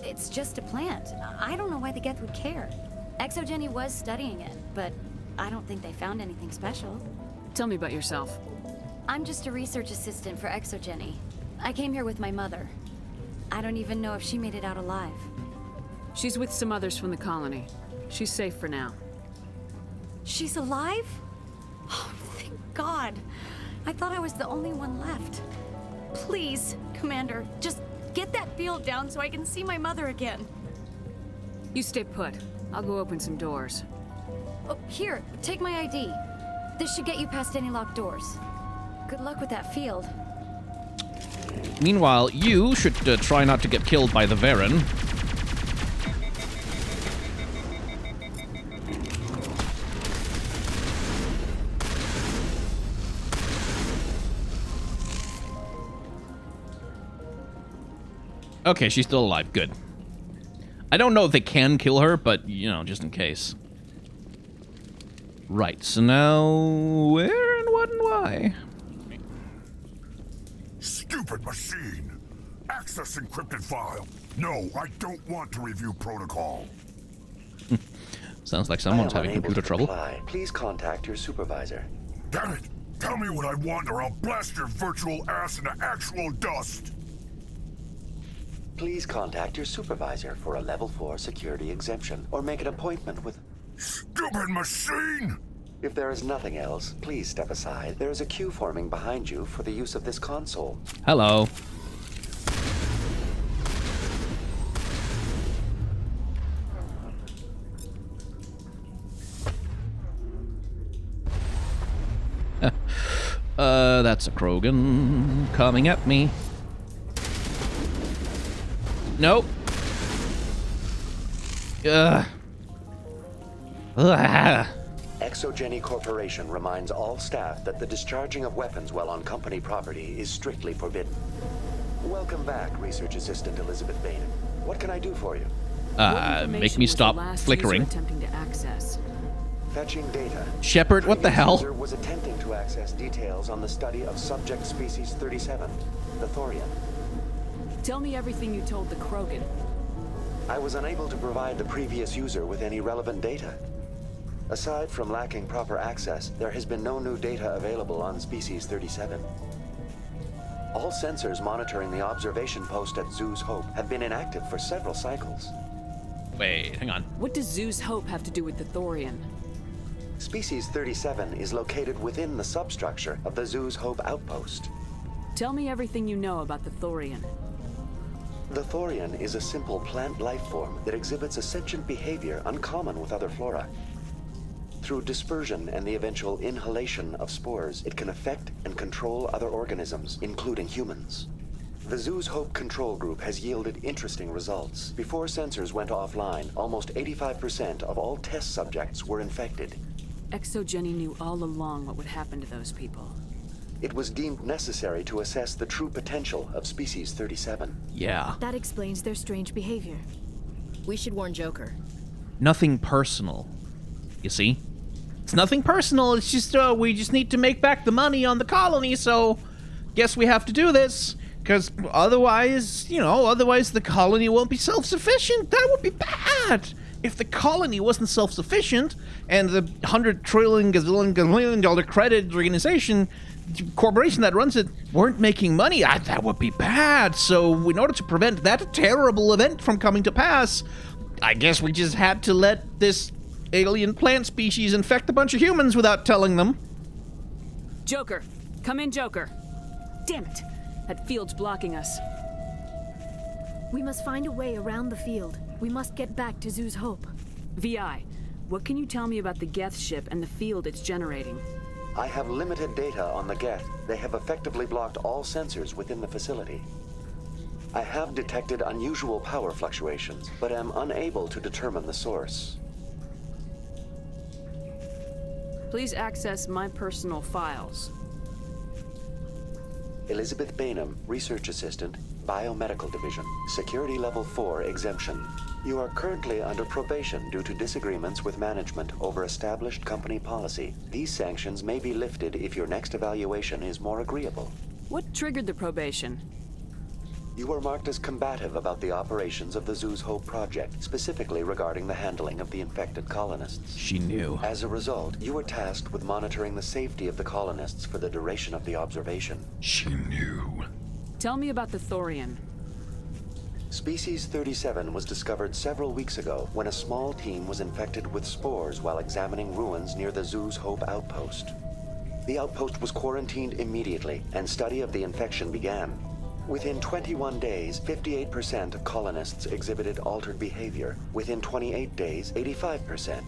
It's just a plant. I don't know why the Geth would care. Exogeny was studying it, but I don't think they found anything special. Tell me about yourself. I'm just a research assistant for Exogeny. I came here with my mother. I don't even know if she made it out alive. She's with some others from the colony. She's safe for now. She's alive? Oh, thank God. I thought I was the only one left. Please, Commander, just get that field down so I can see my mother again. You stay put. I'll go open some doors. Oh, here, take my ID. This should get you past any locked doors. Good luck with that field. Meanwhile, you should try not to get killed by the Varen. Okay, she's still alive. Good. I don't know if they can kill her, but, you know, just in case. Right, so now... where and what and why? Stupid machine! Access encrypted file. No, I don't want to review protocol. Sounds like someone's having computer trouble. Please contact your supervisor. Damn it! Tell me what I want or I'll blast your virtual ass into actual dust! Please contact your supervisor for a level 4 security exemption or make an appointment with... Stupid machine! If there is nothing else, please step aside. There is a queue forming behind you for the use of this console. Hello. That's a Krogan coming at me. Nope. Exogeny Corporation reminds all staff that the discharging of weapons while on company property is strictly forbidden. Welcome back, Research Assistant Elizabeth Baden. What can I do for you? Make me stop flickering. Attempting to access. Fetching data. Shepard, what the hell? User was attempting to access details on the study of subject species 37, the Thorian. Tell me everything you told the Krogan. I was unable to provide the previous user with any relevant data. Aside from lacking proper access, there has been no new data available on species 37. All sensors monitoring the observation post at Zoo's Hope have been inactive for several cycles. Wait, hang on. What does Zoo's Hope have to do with the Thorian? Species 37 is located within the substructure of the Zoo's Hope outpost. Tell me everything you know about the Thorian. The Thorian is a simple plant life form that exhibits a sentient behavior uncommon with other flora. Through dispersion and the eventual inhalation of spores, it can affect and control other organisms, including humans. The Zoo's Hope control group has yielded interesting results. Before sensors went offline, almost 85% of all test subjects were infected. ExoGeni knew all along what would happen to those people. It was deemed necessary to assess the true potential of Species 37. Yeah. That explains their strange behavior. We should warn Joker. Nothing personal. You see? It's nothing personal, it's just, we just need to make back the money on the colony, so guess we have to do this. Because otherwise, otherwise the colony won't be self-sufficient. That would be bad. If the colony wasn't self-sufficient, and the $100 trillion gazillion credit organization, corporation that runs it, weren't making money, that would be bad. So in order to prevent that terrible event from coming to pass, I guess we just had to let this alien plant species infect a bunch of humans without telling them. Joker! Come in, Joker! Damn it! That field's blocking us. We must find a way around the field. We must get back to Zoo's Hope. VI, what can you tell me about the Geth ship and the field it's generating? I have limited data on the Geth. They have effectively blocked all sensors within the facility. I have detected unusual power fluctuations, but am unable to determine the source. Please access my personal files. Elizabeth Bainham, Research Assistant, Biomedical Division, Security Level 4 exemption. You are currently under probation due to disagreements with management over established company policy. These sanctions may be lifted if your next evaluation is more agreeable. What triggered the probation? You were marked as combative about the operations of the Zoo's Hope project, specifically regarding the handling of the infected colonists. She knew. As a result, you were tasked with monitoring the safety of the colonists for the duration of the observation. She knew. Tell me about the Thorian. Species 37 was discovered several weeks ago when a small team was infected with spores while examining ruins near the Zoo's Hope outpost. The outpost was quarantined immediately, and study of the infection began. Within 21 days, 58% of colonists exhibited altered behavior. Within 28 days, 85%.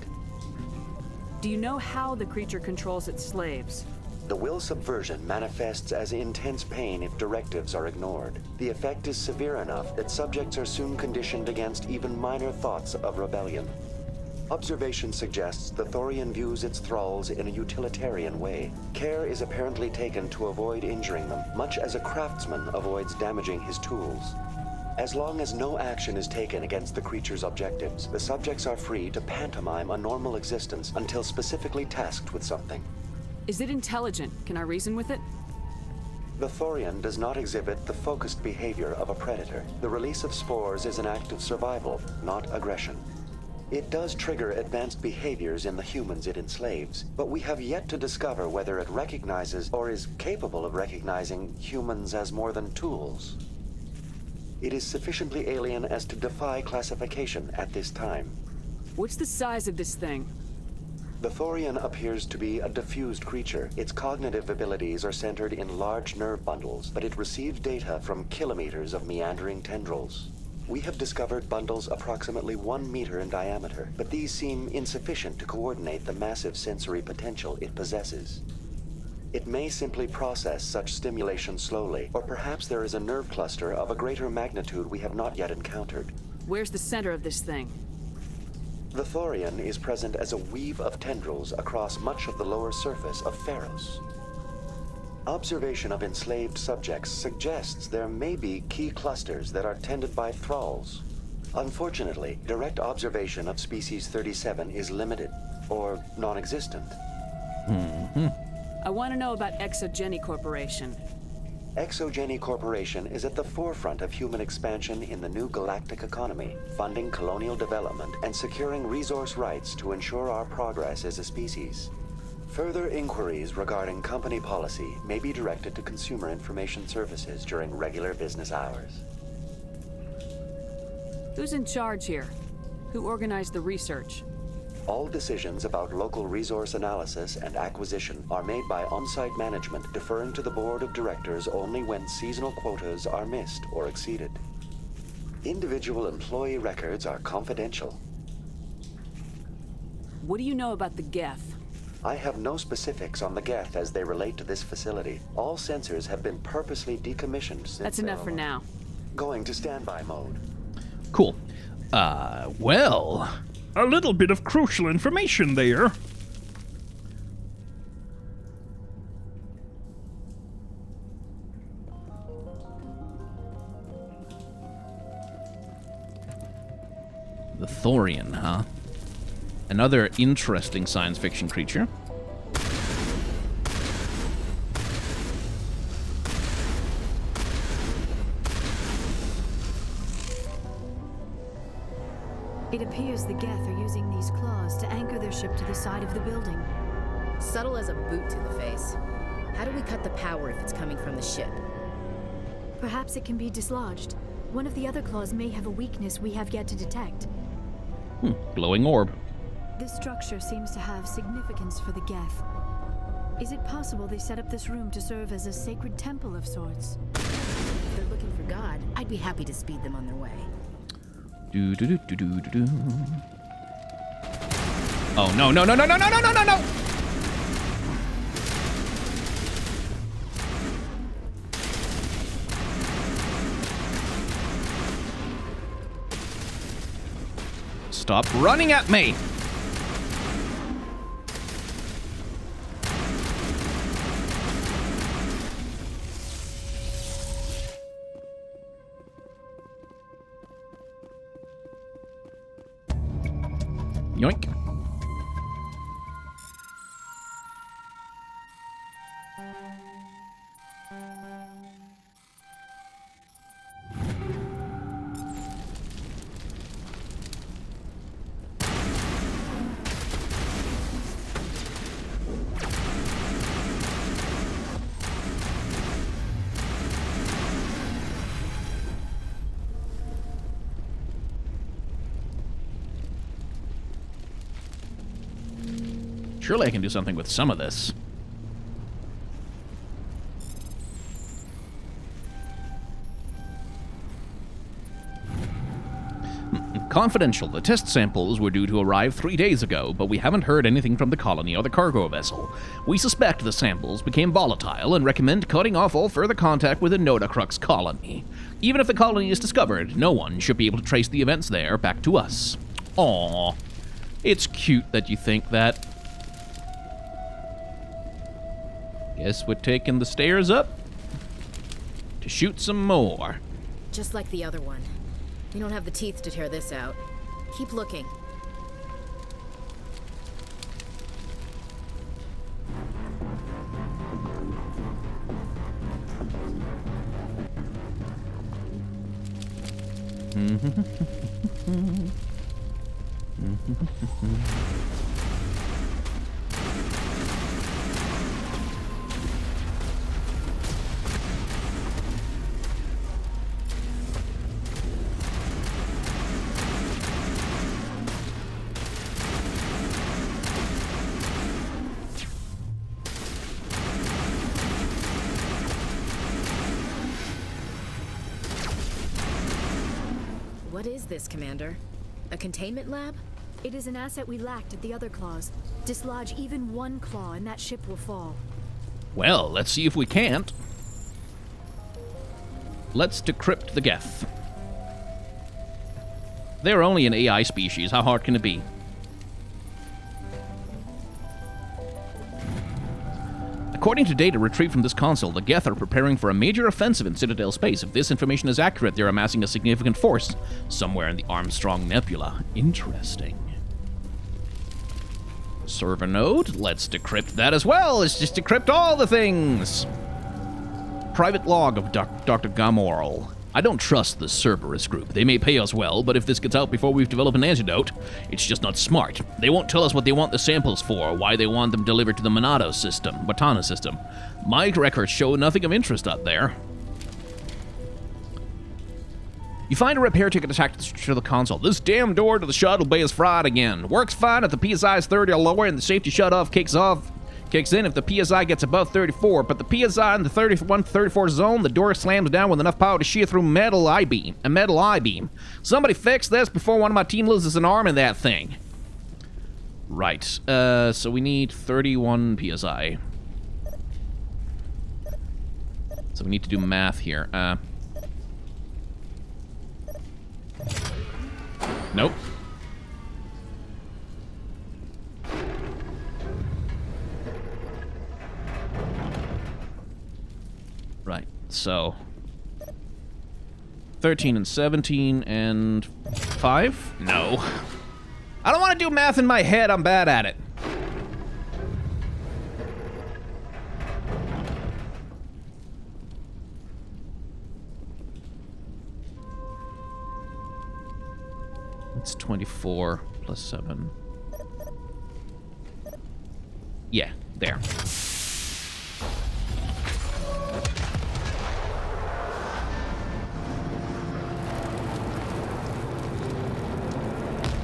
Do you know how the creature controls its slaves? The will subversion manifests as intense pain if directives are ignored. The effect is severe enough that subjects are soon conditioned against even minor thoughts of rebellion. Observation suggests the Thorian views its thralls in a utilitarian way. Care is apparently taken to avoid injuring them, much as a craftsman avoids damaging his tools. As long as no action is taken against the creature's objectives, the subjects are free to pantomime a normal existence until specifically tasked with something. Is it intelligent? Can I reason with it? The Thorian does not exhibit the focused behavior of a predator. The release of spores is an act of survival, not aggression. It does trigger advanced behaviors in the humans it enslaves, but we have yet to discover whether it recognizes or is capable of recognizing humans as more than tools. It is sufficiently alien as to defy classification at this time. What's the size of this thing? The Thorian appears to be a diffused creature. Its cognitive abilities are centered in large nerve bundles, but it receives data from kilometers of meandering tendrils. We have discovered bundles approximately 1 meter in diameter, but these seem insufficient to coordinate the massive sensory potential it possesses. It may simply process such stimulation slowly, or perhaps there is a nerve cluster of a greater magnitude we have not yet encountered. Where's the center of this thing? The Thorian is present as a weave of tendrils across much of the lower surface of Pharos. Observation of enslaved subjects suggests there may be key clusters that are tended by thralls. Unfortunately, direct observation of Species 37 is limited, or non-existent. I want to know about ExoGeni Corporation. ExoGeni Corporation is at the forefront of human expansion in the new galactic economy, funding colonial development and securing resource rights to ensure our progress as a species. Further inquiries regarding company policy may be directed to Consumer Information Services during regular business hours. Who's in charge here? Who organized the research? All decisions about local resource analysis and acquisition are made by on-site management, deferring to the board of directors only when seasonal quotas are missed or exceeded. Individual employee records are confidential. What do you know about the Geth? I have no specifics on the Geth as they relate to this facility. All sensors have been purposely decommissioned since That's enough for now. Going to standby mode. Cool. Well... A little bit of crucial information there. The Thorian, huh? Another interesting science fiction creature. It appears the Geth are using these claws to anchor their ship to the side of the building. Subtle as a boot to the face. How do we cut the power if it's coming from the ship? Perhaps it can be dislodged. One of the other claws may have a weakness we have yet to detect. Glowing orb. This structure seems to have significance for the Geth. Is it possible they set up this room to serve as a sacred temple of sorts? If they're looking for God, I'd be happy to speed them on their way. Do do do do do do do. Oh no no no no no no no no no no! Stop running at me! Yoink. Surely I can do something with some of this. Confidential. The test samples were due to arrive 3 days ago, but we haven't heard anything from the colony or the cargo vessel. We suspect the samples became volatile and recommend cutting off all further contact with the Nodacrux colony. Even if the colony is discovered, no one should be able to trace the events there back to us. Aww. It's cute that you think that. Guess we're taking the stairs up to shoot some more. Just like the other one. We don't have the teeth to tear this out. Keep looking. What is this, Commander? A containment lab? It is an asset we lacked at the other claws. Dislodge even one claw and that ship will fall. Well, let's see if we can't. Let's decrypt the Geth. They're only an AI species. How hard can it be? According to data retrieved from this console, the Geth are preparing for a major offensive in Citadel space. If this information is accurate, they're amassing a significant force somewhere in the Armstrong Nebula. Interesting. Server node, let's decrypt that as well. Let's just decrypt all the things. Private log of Dr. Gamoral. I don't trust the Cerberus group. They may pay us well, but if this gets out before we've developed an antidote, it's just not smart. They won't tell us what they want the samples for, why they want them delivered to the Monado system. My records show nothing of interest up there. You find a repair ticket attached to the console. This damn door to the shuttle bay is fried again. Works fine if the PSI is 30 or lower and the safety shutoff kicks in if the PSI gets above 34, but the PSI in the 31-34 zone, the door slams down with enough power to shear through a metal I-beam. Somebody fix this before one of my team loses an arm in that thing. Right, so we need 31 PSI. So we need to do math here. Nope. Right, so 13 and 17 and 5? No. I don't want to do math in my head, I'm bad at it. It's 24 plus 7. Yeah, there.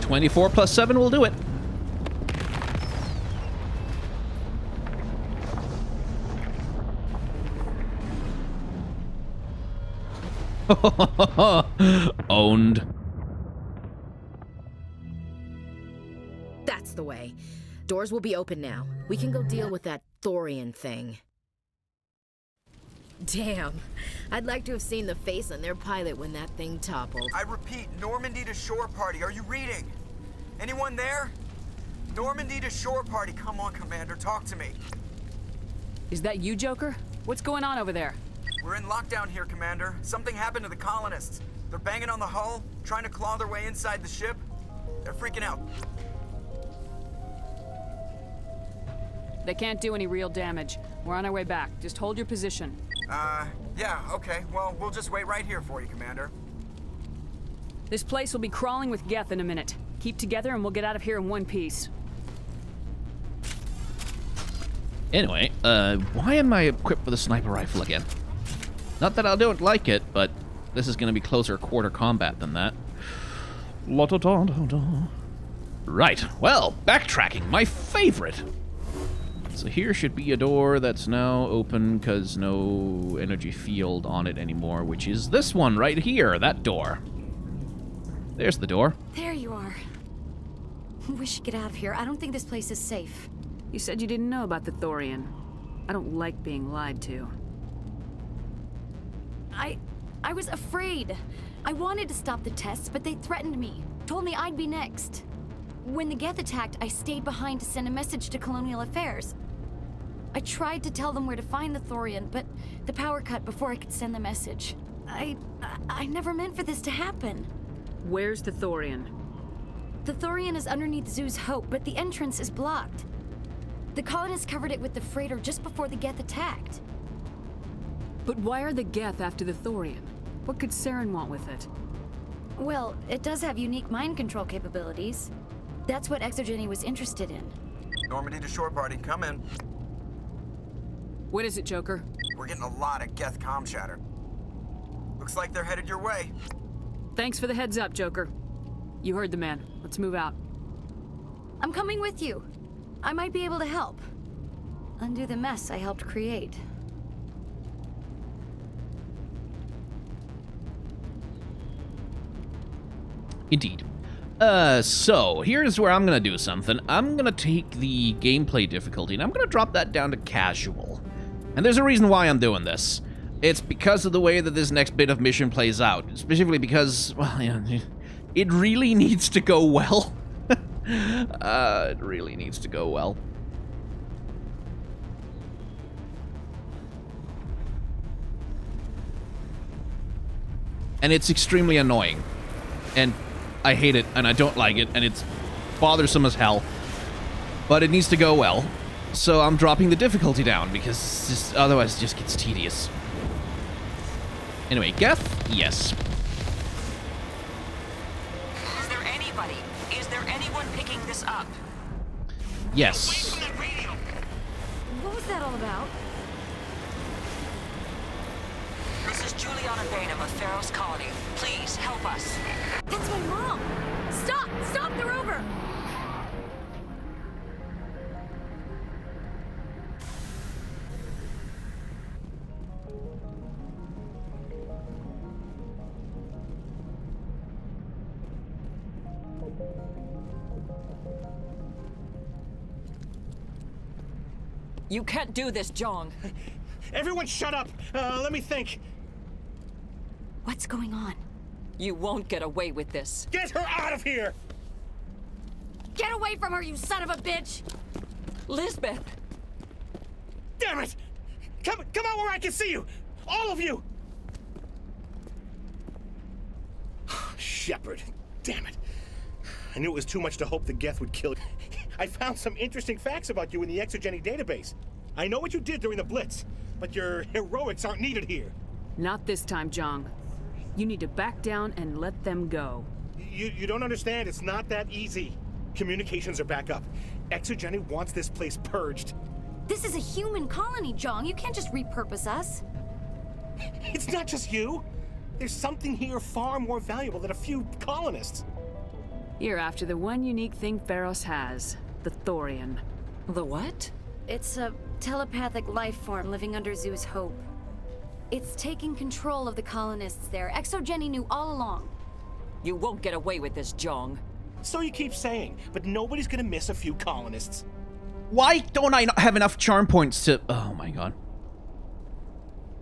$24 plus 7 will do it. Owned. That's the way. Doors will be open now. We can go deal with that Thorian thing. Damn. I'd like to have seen the face on their pilot when that thing toppled. I repeat, Normandy to shore party. Are you reading? Anyone there? Normandy to shore party. Come on, Commander. Talk to me. Is that you, Joker? What's going on over there? We're in lockdown here, Commander. Something happened to the colonists. They're banging on the hull, trying to claw their way inside the ship. They're freaking out. They can't do any real damage. We're on our way back. Just hold your position. Yeah, okay. Well, we'll just wait right here for you, Commander. This place will be crawling with Geth in a minute. Keep together and we'll get out of here in one piece. Anyway, why am I equipped with a sniper rifle again? Not that I don't like it, but this is going to be closer quarter combat than that. Right, well, backtracking, my favorite. So here should be a door that's now open because no energy field on it anymore, which is this one right here, that door. There's the door. There you are. We should get out of here. I don't think this place is safe. You said you didn't know about the Thorian. I don't like being lied to. I was afraid. I wanted to stop the tests, but they threatened me. Told me I'd be next. When the Geth attacked, I stayed behind to send a message to Colonial Affairs. I tried to tell them where to find the Thorian, but the power cut before I could send the message. I never meant for this to happen. Where's the Thorian? The Thorian is underneath Zoo's Hope, but the entrance is blocked. The colonists covered it with the freighter just before the Geth attacked. But why are the Geth after the Thorian? What could Saren want with it? Well, it does have unique mind control capabilities. That's what Exogeny was interested in. Normandy to shore party, come in. What is it, Joker? We're getting a lot of Geth comm chatter. Looks like they're headed your way. Thanks for the heads up, Joker. You heard the man. Let's move out. I'm coming with you. I might be able to help. Undo the mess I helped create. Indeed. So, here's where I'm gonna do something. I'm gonna take the gameplay difficulty, and I'm gonna drop that down to casual. And there's a reason why I'm doing this. It's because of the way that this next bit of mission plays out. Specifically because, well, yeah, it really needs to go well. It really needs to go well. And it's extremely annoying. And I hate it, and I don't like it, and it's bothersome as hell. But it needs to go well. So I'm dropping the difficulty down, because otherwise it just gets tedious. Anyway, Geth? Yes. Is there anybody? Is there anyone picking this up? Yes. What was that all about? This is Juliana Bainham of Pharaoh's Colony. Please, help us. That's my mom! Stop! Stop! They're over! You can't do this, Jong. Everyone shut up! Let me think. What's going on? You won't get away with this. Get her out of here! Get away from her, you son of a bitch! Lisbeth! Damn it! Come out where I can see you! All of you! Shepard. Damn it. I knew it was too much to hope the Geth would kill you. I found some interesting facts about you in the Exogeny database. I know what you did during the Blitz, but your heroics aren't needed here. Not this time, Jong. You need to back down and let them go. You don't understand. It's not that easy. Communications are back up. Exogeny wants this place purged. This is a human colony, Jong. You can't just repurpose us. It's not just you. There's something here far more valuable than a few colonists. You're after the one unique thing Pharos has, the Thorian. The what? It's a telepathic life form living under Zeus' Hope. It's taking control of the colonists there. Exogeny knew all along. You won't get away with this, Jong. So you keep saying, but nobody's gonna miss a few colonists. Why don't I not have enough charm points to... Oh my god.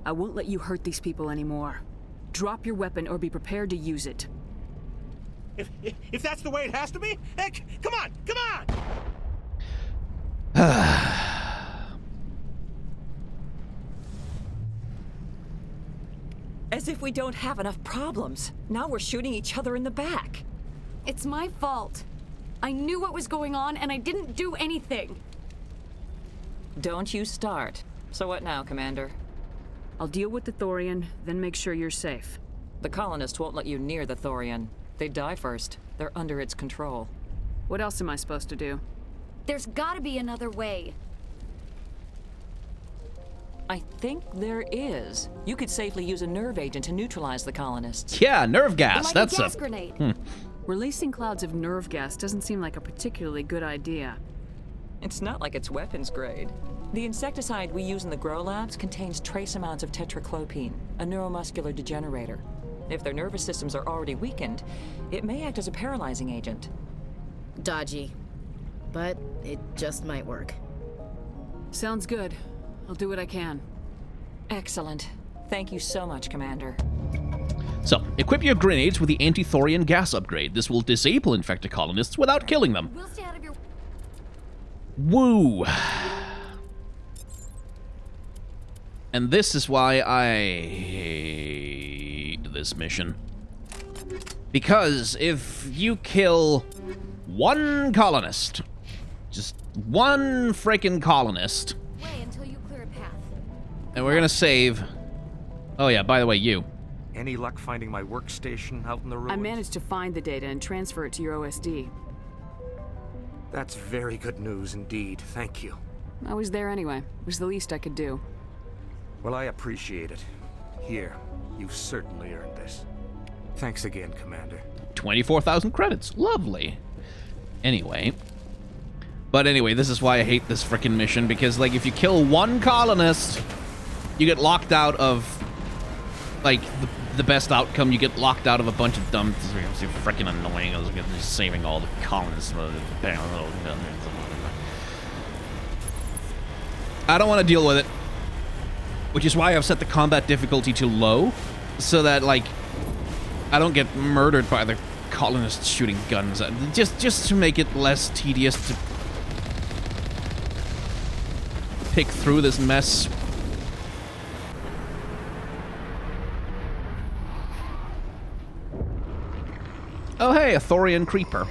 I won't let you hurt these people anymore. Drop your weapon or be prepared to use it. If that's the way it has to be, heck, come on, come on! As if we don't have enough problems. Now we're shooting each other in the back. It's my fault. I knew what was going on and I didn't do anything. Don't you start. So what now, Commander? I'll deal with the Thorian, then make sure you're safe. The colonists won't let you near the Thorian. They die first. They're under its control. What else am I supposed to do? There's gotta be another way. I think there is. You could safely use a nerve agent to neutralize the colonists. Yeah, nerve gas. Like That's a gas grenade. Releasing clouds of nerve gas doesn't seem like a particularly good idea. It's not like it's weapons grade. The insecticide we use in the grow labs contains trace amounts of tetraclopine, a neuromuscular degenerator. If their nervous systems are already weakened, it may act as a paralyzing agent. Dodgy. But it just might work. Sounds good. I'll do what I can. Excellent. Thank you so much, Commander. So, equip your grenades with the anti-thorian gas upgrade. This will disable infected colonists without killing them. We'll stay out of your... Woo. And this is why I hate this mission. Because if you kill one colonist, just one freaking colonist, Way until you clear a path. and we're gonna save... Oh yeah, by the way, you. Any luck finding my workstation out in the ruins? I managed to find the data and transfer it to your OSD. That's very good news indeed. Thank you. I was there anyway. It was the least I could do. Well, I appreciate it. Here, you've certainly earned this. Thanks again, Commander. 24,000 credits. Lovely. Anyway. But anyway, this is why I hate this frickin' mission, because, like, if you kill one colonist, you get locked out of, like, the best outcome. You get locked out of a bunch of dumb... It's frickin' annoying. I was just saving all the colonists. I don't want to deal with it. Which is why I've set the combat difficulty to low, so that, like, I don't get murdered by the colonists shooting guns. Just to make it less tedious to pick through this mess. Oh hey, a Thorian creeper.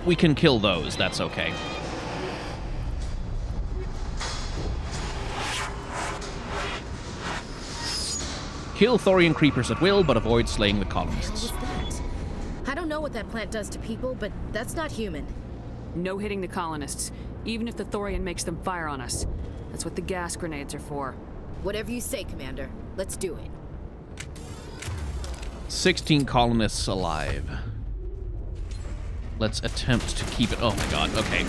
We can kill those, that's okay. Kill Thorian creepers at will, but avoid slaying the colonists. What was that? I don't know what that plant does to people, but that's not human. No hitting the colonists, even if the Thorian makes them fire on us. That's what the gas grenades are for. Whatever you say, Commander. Let's do it. 16 colonists alive. Let's attempt to keep it. Oh my god, okay.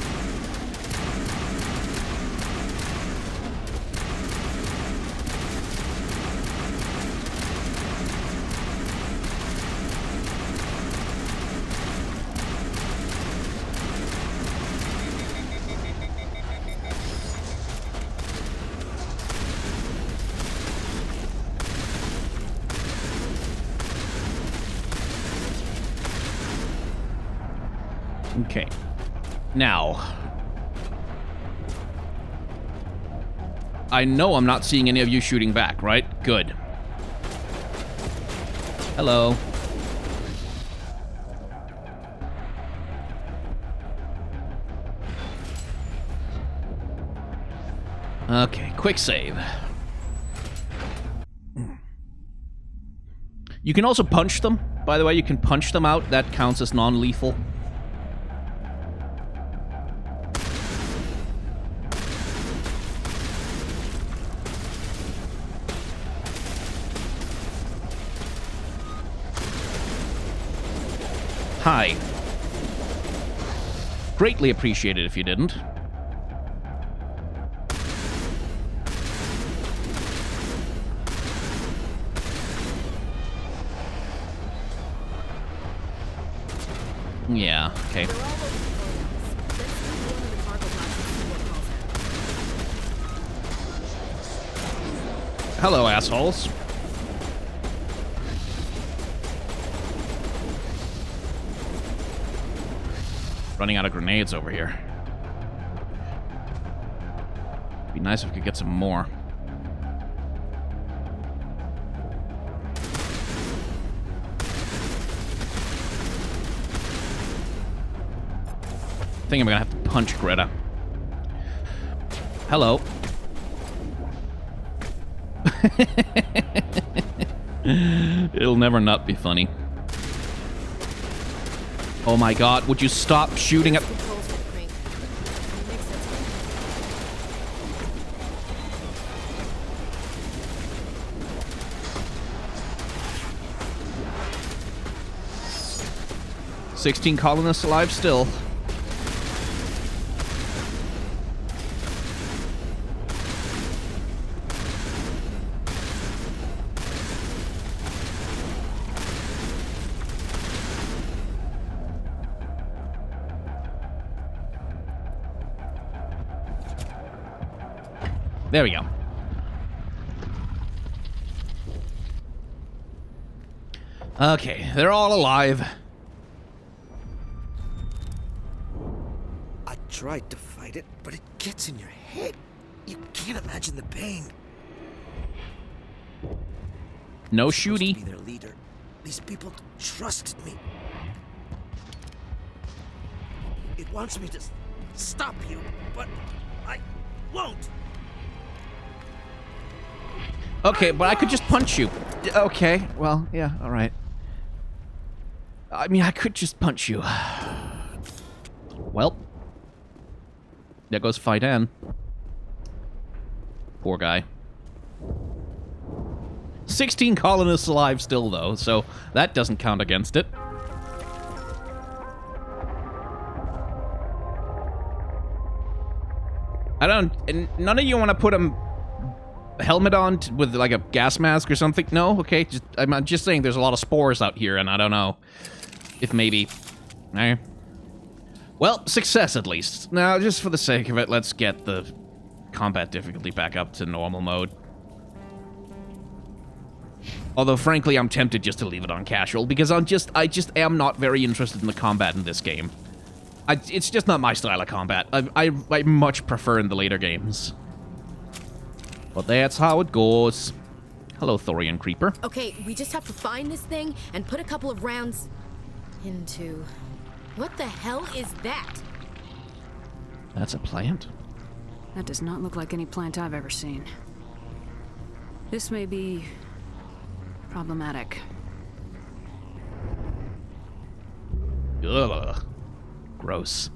Okay. Now. I know I'm not seeing any of you shooting back, right? Good. Hello. Okay, quick save. You can also punch them. By the way, you can punch them out. That counts as non-lethal. Hi. Greatly appreciated if you didn't. Yeah, okay. Hello, assholes. Running out of grenades over here. Be nice if we could get some more. I think I'm gonna have to punch Greta. Hello. It'll never not be funny. Oh my god, would you stop shooting at... "16 colonists alive still." There we go. Okay, they're all alive. I tried to fight it, but it gets in your head. You can't imagine the pain. No shooty. Be their leader. These people trusted me. It wants me to stop you, but I won't. Okay, but I could just punch you. Okay, well, yeah, alright. I mean, I could just punch you. Well. There goes Fidan. Poor guy. 16 colonists alive still, though, so that doesn't count against it. I don't... None of you want to put a helmet on with, like, a gas mask or something? No? Okay, I'm just saying there's a lot of spores out here, and I don't know if maybe... Well, success at least. Now, just for the sake of it, let's get the combat difficulty back up to normal mode. Although, frankly, I'm tempted just to leave it on casual, because I just am not very interested in the combat in this game. It's just not my style of combat. I much prefer in the later games. But that's how it goes. Hello, Thorian Creeper. Okay, we just have to find this thing and put a couple of rounds into... What the hell is that? That's a plant. That does not look like any plant I've ever seen. This may be Problematic. Ugh. Gross.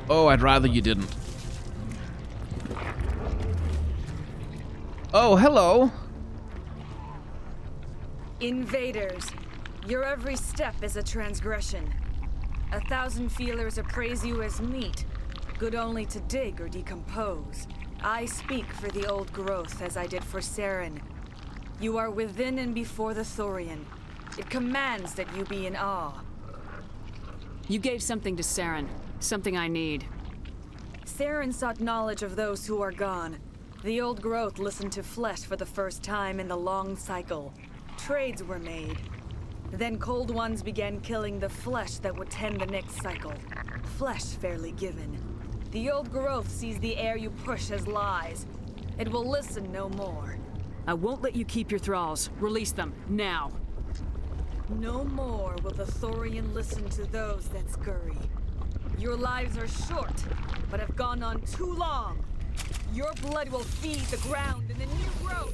Oh, I'd rather you didn't. Oh, hello. Invaders, your every step is a transgression. 1,000 feelers appraise you as meat, good only to dig or decompose. I speak for the old growth as I did for Saren. You are within and before the Thorian. It commands that you be in awe. You gave something to Saren. Something I need. Saren sought knowledge of those who are gone. The old growth listened to flesh for the first time in the long cycle. Trades were made. Then cold ones began killing the flesh that would tend the next cycle. Flesh fairly given. The old growth sees the air you push as lies. It will listen no more. I won't let you keep your thralls. Release them, now. No more will the Thorian listen to those that scurry. Your lives are short, but have gone on too long. Your blood will feed the ground in the new growth.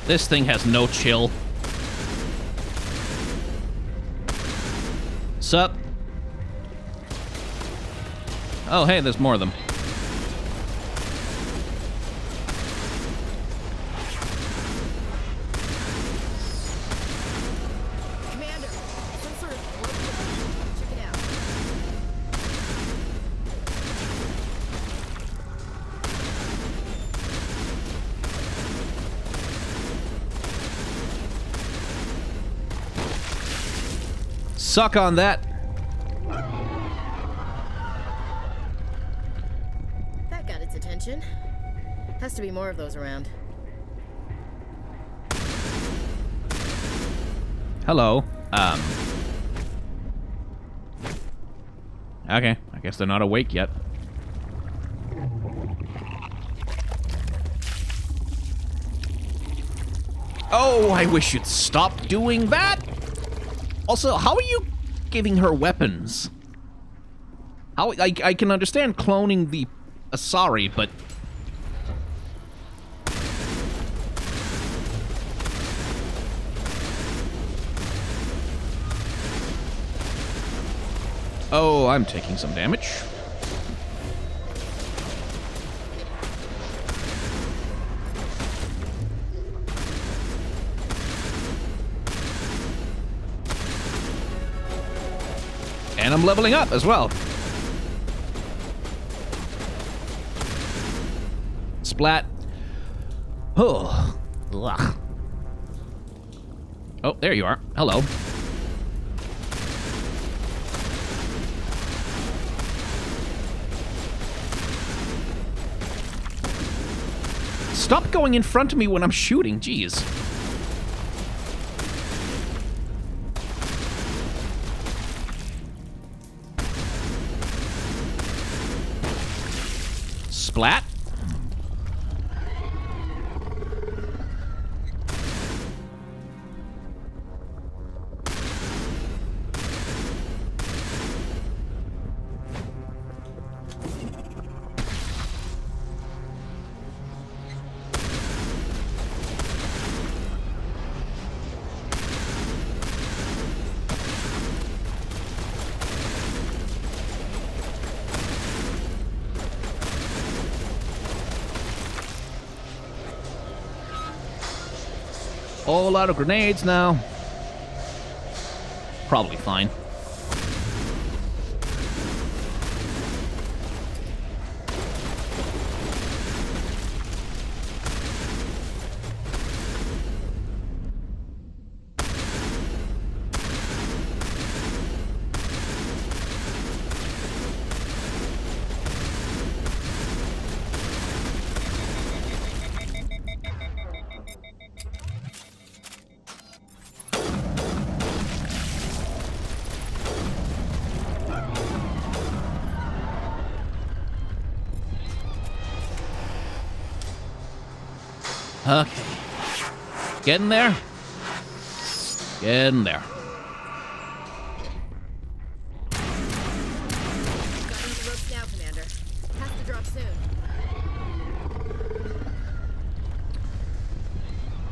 This thing has no chill. Sup? Oh, hey, there's more of them. Commander, some sort of order. Check it out. Suck on that. That got its attention. Has to be more of those around. Hello. Okay, I guess they're not awake yet. Oh, I wish you'd stop doing that. Also, how are you giving her weapons? How I can understand cloning the Asari, but oh, I'm taking some damage. And I'm leveling up as well. Splat. Oh. Ugh. Oh, there you are. Hello. Stop going in front of me when I'm shooting, jeez. Splat. Whole lot of grenades now. Probably fine. Okay. Getting there. Getting there. Got on the ropes now, Commander. Has to drop soon.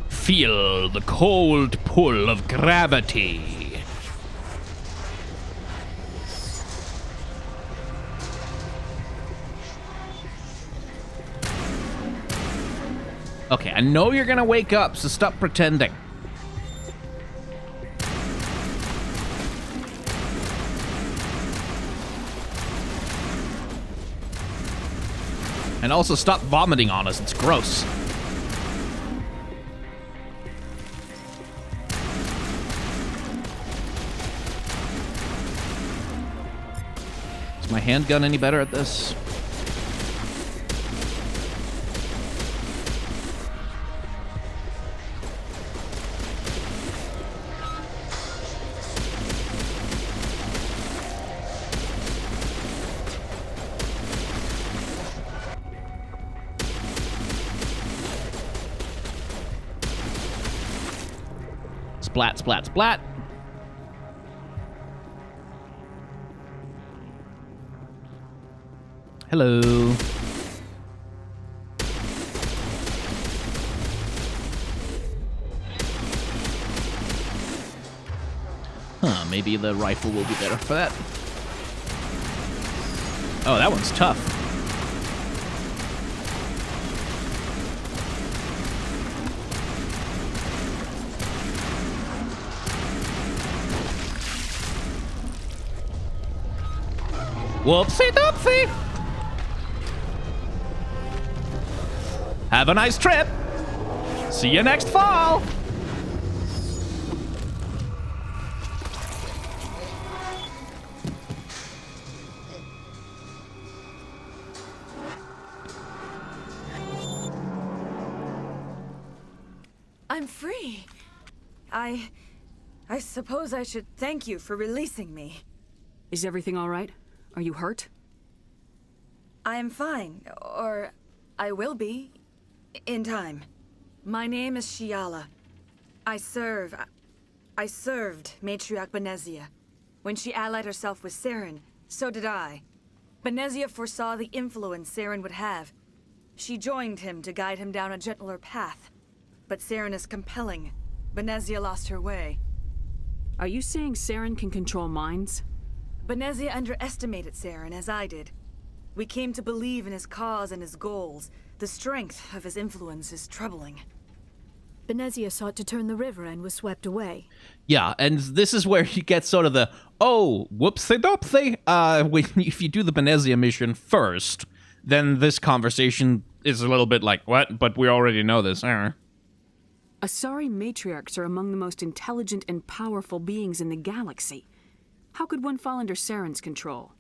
Feel the cold pull of gravity. Okay, I know you're gonna wake up, so stop pretending. And also stop vomiting on us, it's gross. Is my handgun any better at this? Splat, splat, splat. Hello. Huh, maybe the rifle will be better for that. Oh, that one's tough. Whoopsie doopsie! Have a nice trip! See you next fall! I'm free. I suppose I should thank you for releasing me. Is everything all right? Are you hurt? I am fine, or I will be, in time. My name is Shiala. I served Matriarch Benezia. When she allied herself with Saren, so did I. Benezia foresaw the influence Saren would have. She joined him to guide him down a gentler path. But Saren is compelling. Benezia lost her way. Are you saying Saren can control minds? Benezia underestimated Saren, as I did. We came to believe in his cause and his goals. The strength of his influence is troubling. Benezia sought to turn the river and was swept away. Yeah, and this is where you get sort of the, oh, whoopsie-doopsie. If you do the Benezia mission first, then this conversation is a little bit like, what? But we already know this. Asari matriarchs are among the most intelligent and powerful beings in the galaxy. How could one fall under Saren's control?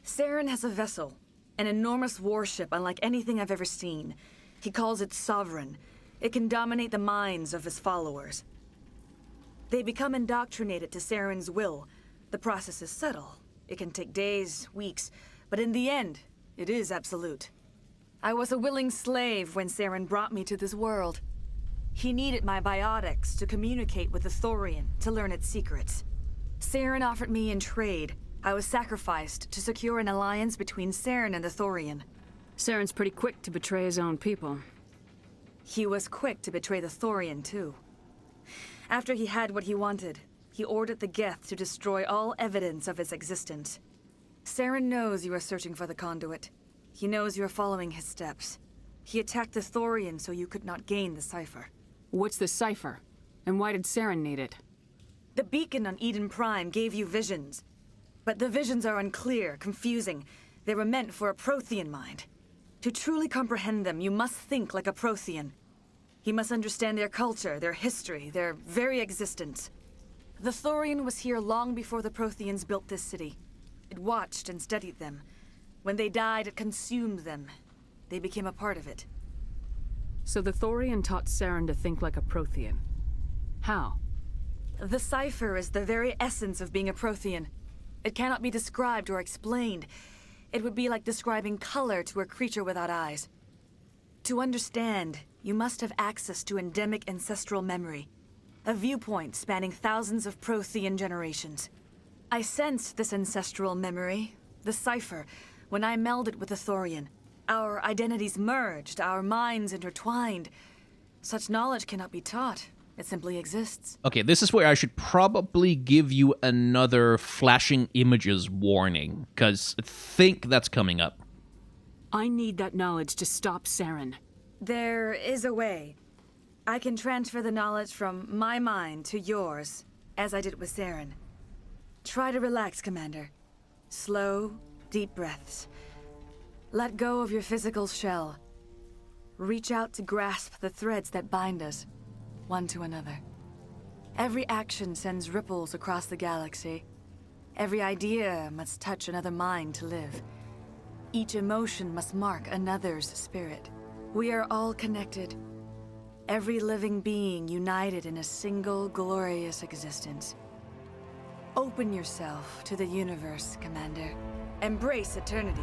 Saren has a vessel, an enormous warship unlike anything I've ever seen. He calls it Sovereign. It can dominate the minds of his followers. They become indoctrinated to Saren's will. The process is subtle. It can take days, weeks, but in the end, it is absolute. I was a willing slave when Saren brought me to this world. He needed my biotics to communicate with the Thorian, to learn its secrets. Saren offered me in trade. I was sacrificed to secure an alliance between Saren and the Thorian. Saren's pretty quick to betray his own people. He was quick to betray the Thorian, too. After he had what he wanted, he ordered the Geth to destroy all evidence of its existence. Saren knows you are searching for the conduit. He knows you are following his steps. He attacked the Thorian so you could not gain the cipher. What's the cipher? And why did Saren need it? The beacon on Eden Prime gave you visions. But the visions are unclear, confusing. They were meant for a Prothean mind. To truly comprehend them, you must think like a Prothean. You must understand their culture, their history, their very existence. The Thorian was here long before the Protheans built this city. It watched and studied them. When they died, it consumed them. They became a part of it. So the Thorian taught Saren to think like a Prothean. How? The cipher is the very essence of being a Prothean. It cannot be described or explained. It would be like describing color to a creature without eyes. To understand, you must have access to endemic ancestral memory, a viewpoint spanning thousands of Prothean generations. I sensed this ancestral memory, the cipher, when I melded with the Thorian. Our identities merged, our minds intertwined. Such knowledge cannot be taught. It simply exists. Okay, this is where I should probably give you another flashing images warning, because I think that's coming up. I need that knowledge to stop Saren. There is a way. I can transfer the knowledge from my mind to yours, as I did with Saren. Try to relax, Commander. Slow, deep breaths. Let go of your physical shell. Reach out to grasp the threads that bind us, one to another. Every action sends ripples across the galaxy. Every idea must touch another mind to live. Each emotion must mark another's spirit. We are all connected. Every living being united in a single glorious existence. Open yourself to the universe, Commander. Embrace eternity.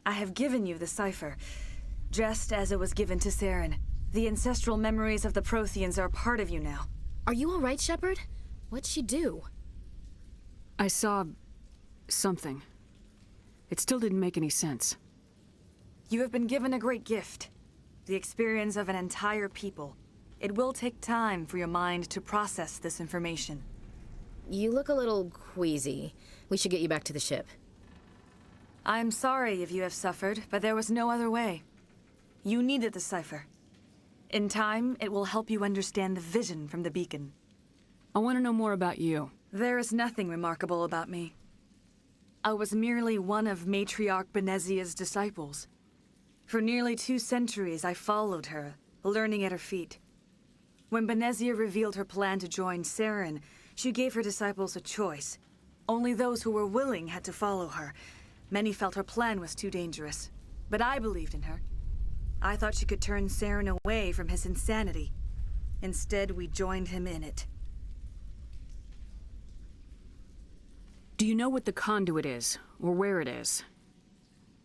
I have given you the cipher, just as it was given to Saren. The ancestral memories of the Protheans are a part of you now. Are you all right, Shepard? What'd she do? I saw something. It still didn't make any sense. You have been given a great gift. The experience of an entire people. It will take time for your mind to process this information. You look a little queasy. We should get you back to the ship. I'm sorry if you have suffered, but there was no other way. You needed the cipher. In time, it will help you understand the vision from the beacon. I want to know more about you. There is nothing remarkable about me. I was merely one of Matriarch Benezia's disciples. For nearly 2 centuries, I followed her, learning at her feet. When Benezia revealed her plan to join Saren, she gave her disciples a choice. Only those who were willing had to follow her. Many felt her plan was too dangerous, but I believed in her. I thought she could turn Saren away from his insanity. Instead, we joined him in it. Do you know what the conduit is, or where it is?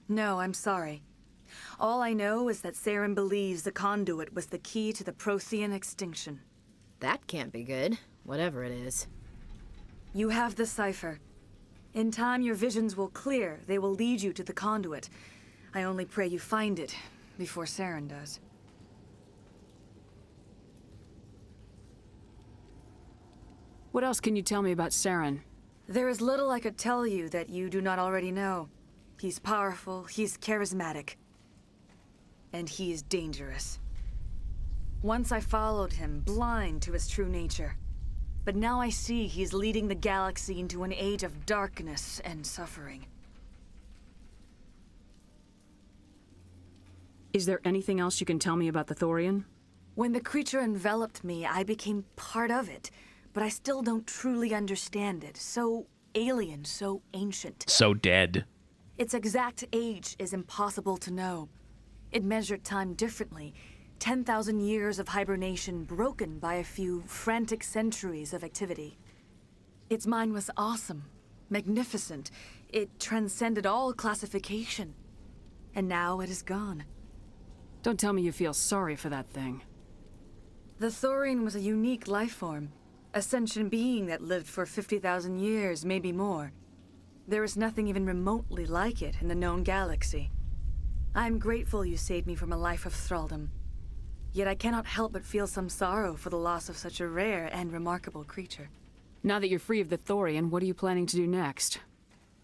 No, I'm sorry. All I know is that Saren believes the conduit was the key to the Prothean extinction. That can't be good, whatever it is. You have the cipher. In time, your visions will clear. They will lead you to the conduit. I only pray you find it before Saren does. What else can you tell me about Saren? There is little I could tell you that you do not already know. He's powerful, he's charismatic, and he is dangerous. Once I followed him, blind to his true nature. But now I see he's leading the galaxy into an age of darkness and suffering. Is there anything else you can tell me about the Thorian? When the creature enveloped me, I became part of it, but I still don't truly understand it. So alien, so ancient. So dead. Its exact age is impossible to know. It measured time differently. 10,000 years of hibernation broken by a few frantic centuries of activity. Its mind was awesome, magnificent. It transcended all classification. And now it is gone. Don't tell me you feel sorry for that thing. The Thorian was a unique life form. A sentient being that lived for 50,000 years, maybe more. There is nothing even remotely like it in the known galaxy. I'm grateful you saved me from a life of thraldom. Yet I cannot help but feel some sorrow for the loss of such a rare and remarkable creature. Now that you're free of the Thorian, what are you planning to do next?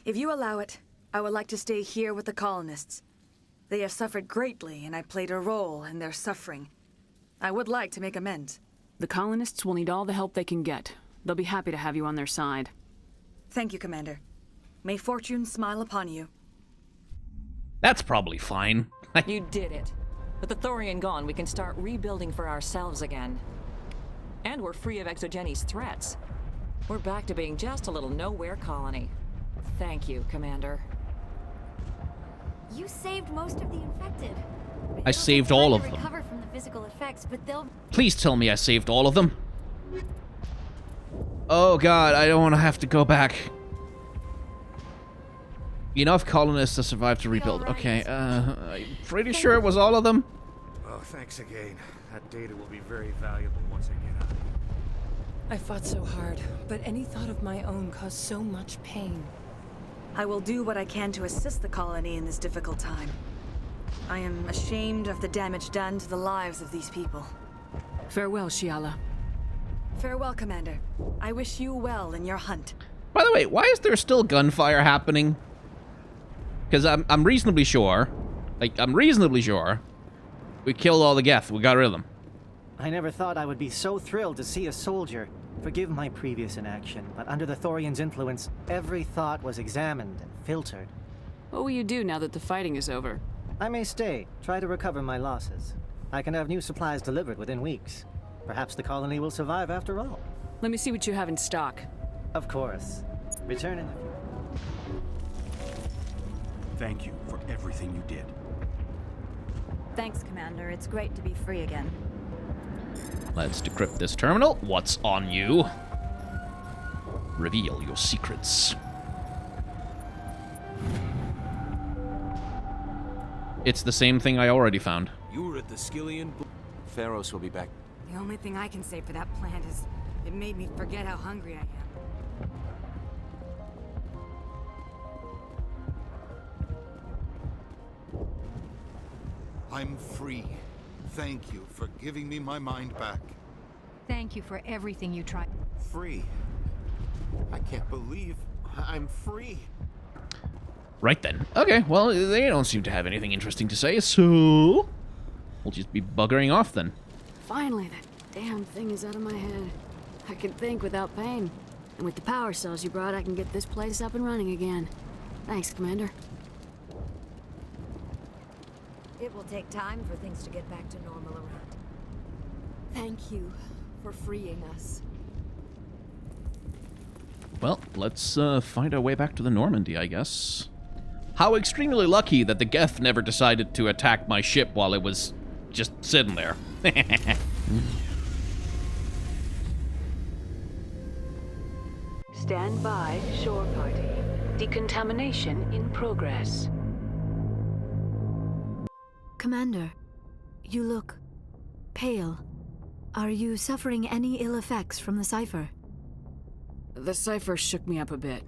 If you allow it, I would like to stay here with the Colonists. They have suffered greatly, and I played a role in their suffering. I would like to make amends. The colonists will need all the help they can get. They'll be happy to have you on their side. Thank you, Commander. May fortune smile upon you. That's probably fine. You did it. With the Thorian gone, we can start rebuilding for ourselves again. And we're free of Exogeni's threats. We're back to being just a little nowhere colony. Thank you, Commander. You saved most of the infected. I saved all of them. Recover from the physical effects, but they'll... Please tell me I saved all of them. Oh god, I don't want to have to go back. Enough colonists to survive to rebuild. Okay, I'm pretty sure it was all of them. Oh, thanks again. That data will be very valuable once I get out of here. I fought so hard, but any thought of my own caused so much pain. I will do what I can to assist the colony in this difficult time. I am ashamed of the damage done to the lives of these people. Farewell, Shiala. Farewell, Commander. I wish you well in your hunt. By the way, why is there still gunfire happening? Because I'm reasonably sure, we killed all the Geth. We got rid of them. I never thought I would be so thrilled to see a soldier. Forgive my previous inaction, but under the Thorian's influence, every thought was examined and filtered. What will you do now that the fighting is over? I may stay, try to recover my losses. I can have new supplies delivered within weeks. Perhaps the colony will survive after all. Let me see what you have in stock. Of course. Return in the future. Thank you for everything you did. Thanks, Commander. It's great to be free again. Let's decrypt this terminal. What's on you? Reveal your secrets. It's the same thing I already found. You were at the Skillian... Pharos will be back. The only thing I can say for that plant is it made me forget how hungry I am. I'm free. Thank you for giving me my mind back. Thank you for everything you tried. Free? I can't believe I'm free. Right then. Okay, well, they don't seem to have anything interesting to say, so we'll just be buggering off then. Finally, that damn thing is out of my head. I can think without pain. And with the power cells you brought, I can get this place up and running again. Thanks, Commander. It will take time for things to get back to normal around. Thank you for freeing us. Well, let's find our way back to the Normandy, I guess. How extremely lucky that the Geth never decided to attack my ship while it was just sitting there. Stand by, shore party. Decontamination in progress. Commander, you look pale. Are you suffering any ill effects from the cipher? The cipher shook me up a bit.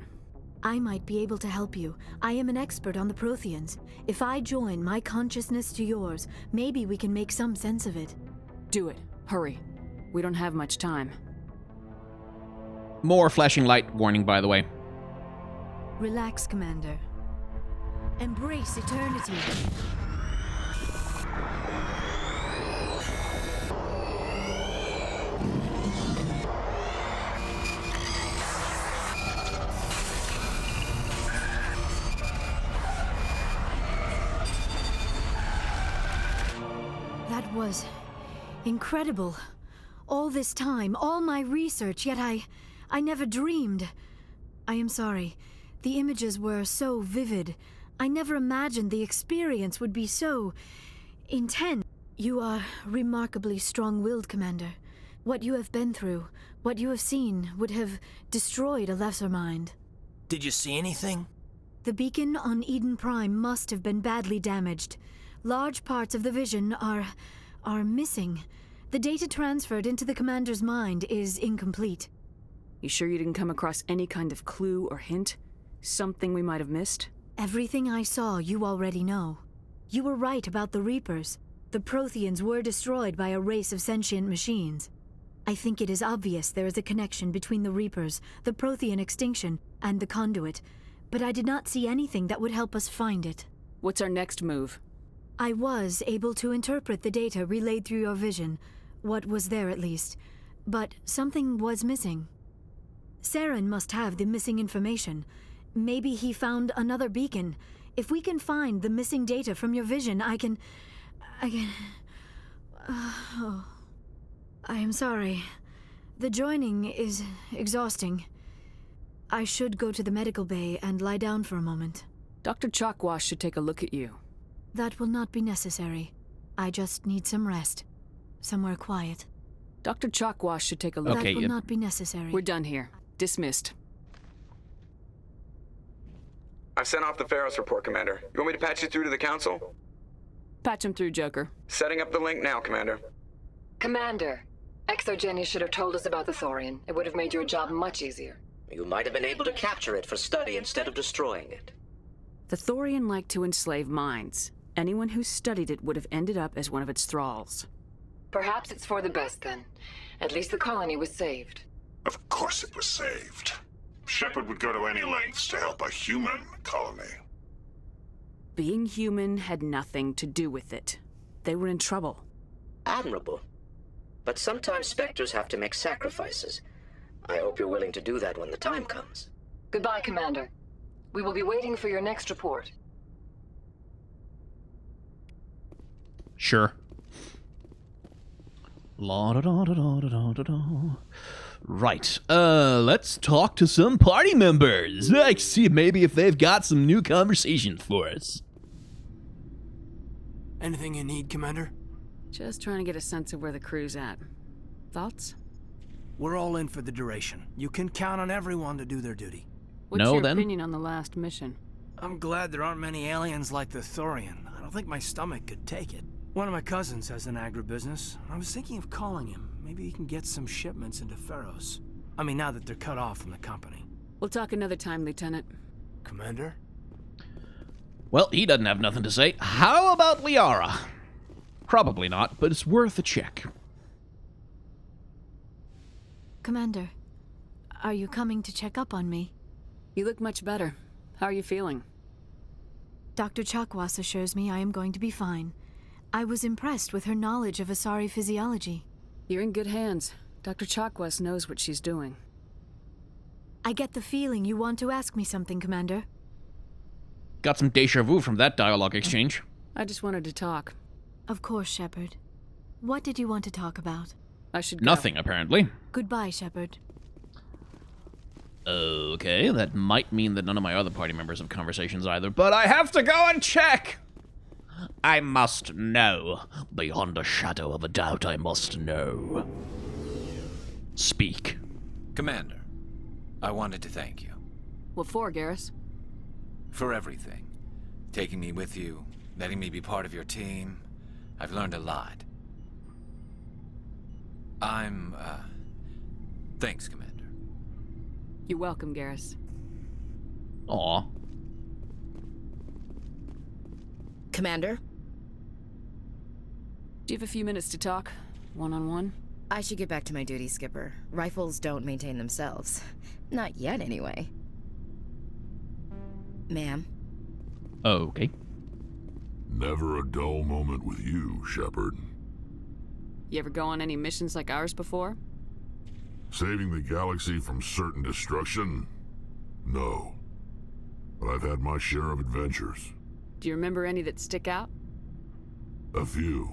I might be able to help you. I am an expert on the Protheans. If I join my consciousness to yours, maybe we can make some sense of it. Do it. Hurry. We don't have much time. More flashing light warning, by the way. Relax, Commander. Embrace eternity. That was incredible. All this time, all my research, yet I never dreamed. I am sorry. The images were so vivid. I never imagined the experience would be so intense. You are remarkably strong-willed, Commander. What you have been through, what you have seen, would have destroyed a lesser mind. Did you see anything? The beacon on Eden Prime must have been badly damaged. Large parts of the vision are missing. The data transferred into the commander's mind is incomplete. You sure you didn't come across any kind of clue or hint? Something we might have missed? Everything I saw you already know. You were right about the Reapers. The Protheans were destroyed by a race of sentient machines. I think it is obvious there is a connection between the Reapers, the Prothean extinction, and the Conduit, but I did not see anything that would help us find it. What's our next move? I was able to interpret the data relayed through your vision, what was there at least, but something was missing. Saren must have the missing information. Maybe he found another beacon. If we can find the missing data from your vision, I can... Oh. I am sorry. The joining is exhausting. I should go to the medical bay and lie down for a moment. Dr. Chalkwash should take a look at you. That will not be necessary. I just need some rest. Somewhere quiet. Dr. Chalkwash should take a look. That will not be necessary. We're done here. Dismissed. I've sent off the Pharos report, Commander. You want me to patch you through to the Council? Patch him through, Joker. Setting up the link now, Commander. Commander, Exogeny should have told us about the Thorian. It would have made your job much easier. You might have been able to capture it for study instead of destroying it. The Thorian liked to enslave minds. Anyone who studied it would have ended up as one of its thralls. Perhaps it's for the best then. At least the colony was saved. Of course it was saved. Shepard would go to any lengths to help a human colony. Being human had nothing to do with it. They were in trouble. Admirable. But sometimes Spectres have to make sacrifices. I hope you're willing to do that when the time comes. Goodbye, Commander. We will be waiting for your next report. Sure. La da da da da da da da. Right. Let's talk to some party members. Like, see maybe if they've got some new conversations for us. Anything you need, Commander? Just trying to get a sense of where the crew's at. Thoughts? We're all in for the duration. You can count on everyone to do their duty. What's your opinion on the last mission? I'm glad there aren't many aliens like the Thorian. I don't think my stomach could take it. One of my cousins has an agribusiness. I was thinking of calling him. Maybe he can get some shipments into Pharos. I mean, now that they're cut off from the company. We'll talk another time, Lieutenant. Commander? Well, he doesn't have nothing to say. How about Liara? Probably not, but it's worth a check. Commander, are you coming to check up on me? You look much better. How are you feeling? Dr. Chakwas assures me I am going to be fine. I was impressed with her knowledge of Asari physiology. You're in good hands. Dr. Chakwas knows what she's doing. I get the feeling you want to ask me something, Commander. Got some deja vu from that dialogue exchange. I just wanted to talk. Of course, Shepard. What did you want to talk about? I should go. Nothing, apparently. Goodbye, Shepard. Okay, that might mean that none of my other party members have conversations either, but I have to go and check! I must know. Beyond a shadow of a doubt, I must know. Speak. Commander, I wanted to thank you. What for, Garrus? For everything. Taking me with you, letting me be part of your team. I've learned a lot. Thanks, Commander. You're welcome, Garrus. Aw. Commander? Do you have a few minutes to talk? One-on-one? I should get back to my duty, Skipper. Rifles don't maintain themselves. Not yet, anyway. Ma'am? Okay. Never a dull moment with you, Shepard. You ever go on any missions like ours before? Saving the galaxy from certain destruction? No. But I've had my share of adventures. Do you remember any that stick out? A few.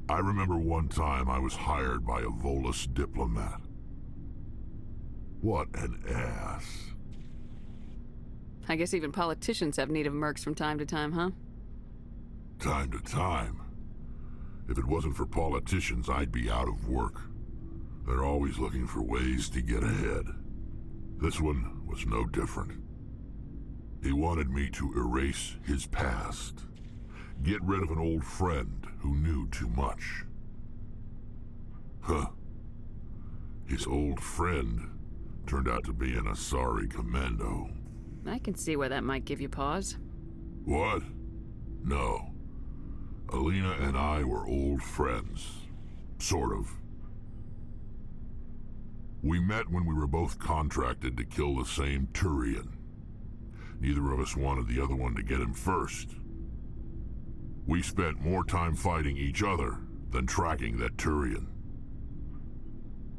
I remember one time I was hired by a Volus diplomat. What an ass. I guess even politicians have need of mercs from time to time, huh? Time to time. If it wasn't for politicians, I'd be out of work. They're always looking for ways to get ahead. This one was no different. He wanted me to erase his past. Get rid of an old friend who knew too much. Huh. His old friend turned out to be an Asari commando. I can see why that might give you pause. What? No. Alina and I were old friends. Sort of. We met when we were both contracted to kill the same Turian. Neither of us wanted the other one to get him first. We spent more time fighting each other than tracking that Turian.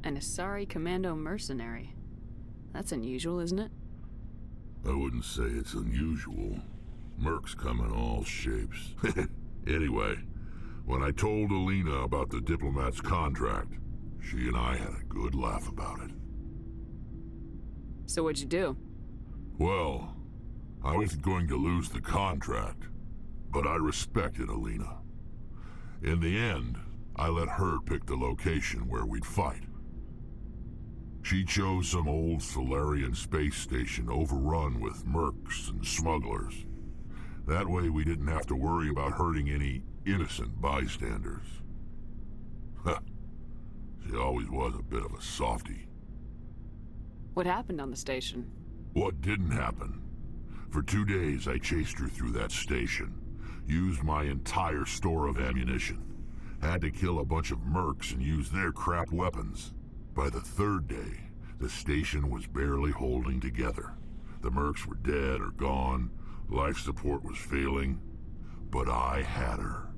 An Asari Commando mercenary. That's unusual, isn't it? I wouldn't say it's unusual. Mercs come in all shapes. Anyway, when I told Alina about the diplomat's contract, she and I had a good laugh about it. So what'd you do? Well, I wasn't going to lose the contract, but I respected Alina. In the end, I let her pick the location where we'd fight. She chose some old Solarian space station overrun with mercs and smugglers. That way we didn't have to worry about hurting any innocent bystanders. Huh. She always was a bit of a softie. What happened on the station? What didn't happen? For 2 days I chased her through that station, used my entire store of ammunition, had to kill a bunch of mercs and use their crap weapons. By the 3rd day, the station was barely holding together. The mercs were dead or gone, life support was failing, but I had her.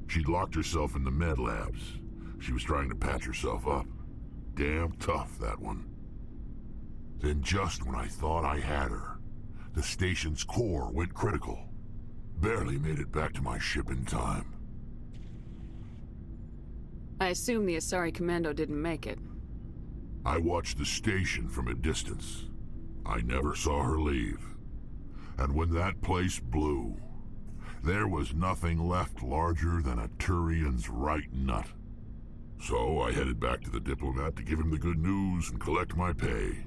She'd locked herself in the med labs. She was trying to patch herself up. Damn tough, that one. Then just when I thought I had her, the station's core went critical. Barely made it back to my ship in time. I assume the Asari Commando didn't make it. I watched the station from a distance. I never saw her leave. And when that place blew, there was nothing left larger than a Turian's right nut. So I headed back to the diplomat to give him the good news and collect my pay.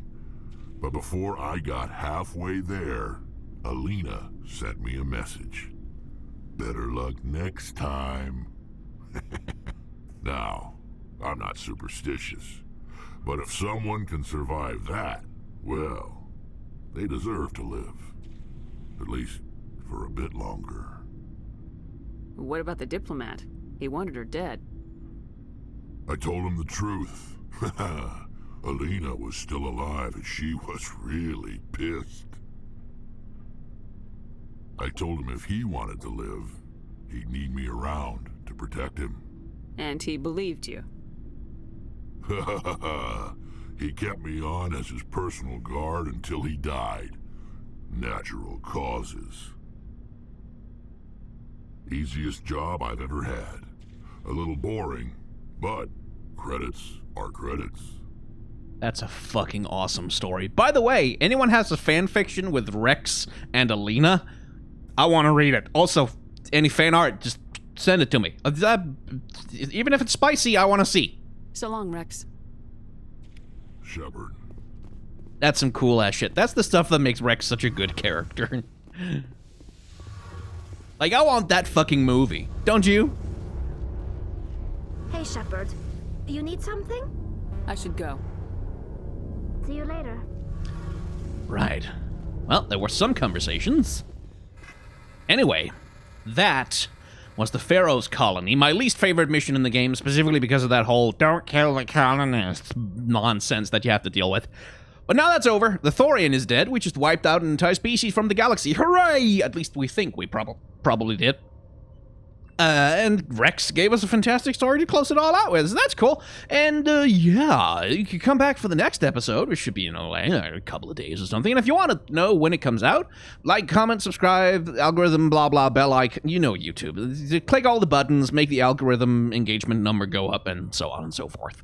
But before I got halfway there, Alina sent me a message. Better luck next time. Now, I'm not superstitious, but if someone can survive that, well, they deserve to live. At least for a bit longer. What about the diplomat? He wanted her dead. I told him the truth. Alina was still alive and she was really pissed. I told him if he wanted to live, he'd need me around to protect him. And he believed you. He kept me on as his personal guard until he died. Natural causes. Easiest job I've ever had. A little boring, but credits are credits. That's a fucking awesome story. By the way, anyone has a fan fiction with Rex and Alina? I want to read it. Also, any fan art, just send it to me. Even if it's spicy, I want to see. So long, Rex. Shepard. That's some cool ass shit. That's the stuff that makes Rex such a good character. Like, I want that fucking movie. Don't you? Hey, Shepard. You need something? I should go. See you later. Right. Well, there were some conversations. Anyway, that was the Pharaoh's Colony, my least favorite mission in the game, specifically because of that whole don't kill the colonists nonsense that you have to deal with. But now that's over. The Thorian is dead. We just wiped out an entire species from the galaxy. Hooray! At least we think we probably did. And Rex gave us a fantastic story to close it all out with, so that's cool. And, yeah, you can come back for the next episode, which should be, a couple of days or something. And if you want to know when it comes out, like, comment, subscribe, algorithm, blah, blah, bell icon, YouTube. Click all the buttons, make the algorithm engagement number go up, and so on and so forth.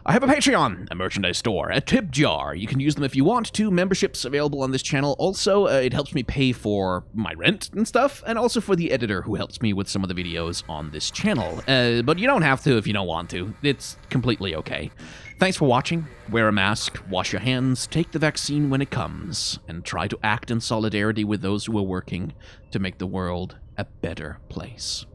I have a Patreon, a merchandise store, a tip jar. You can use them if you want to. Memberships available on this channel. Also, it helps me pay for my rent and stuff, and also for the editor who helps me with some of the videos on this channel. But you don't have to if you don't want to. It's completely okay. Thanks for watching. Wear a mask, wash your hands, take the vaccine when it comes, and try to act in solidarity with those who are working to make the world a better place.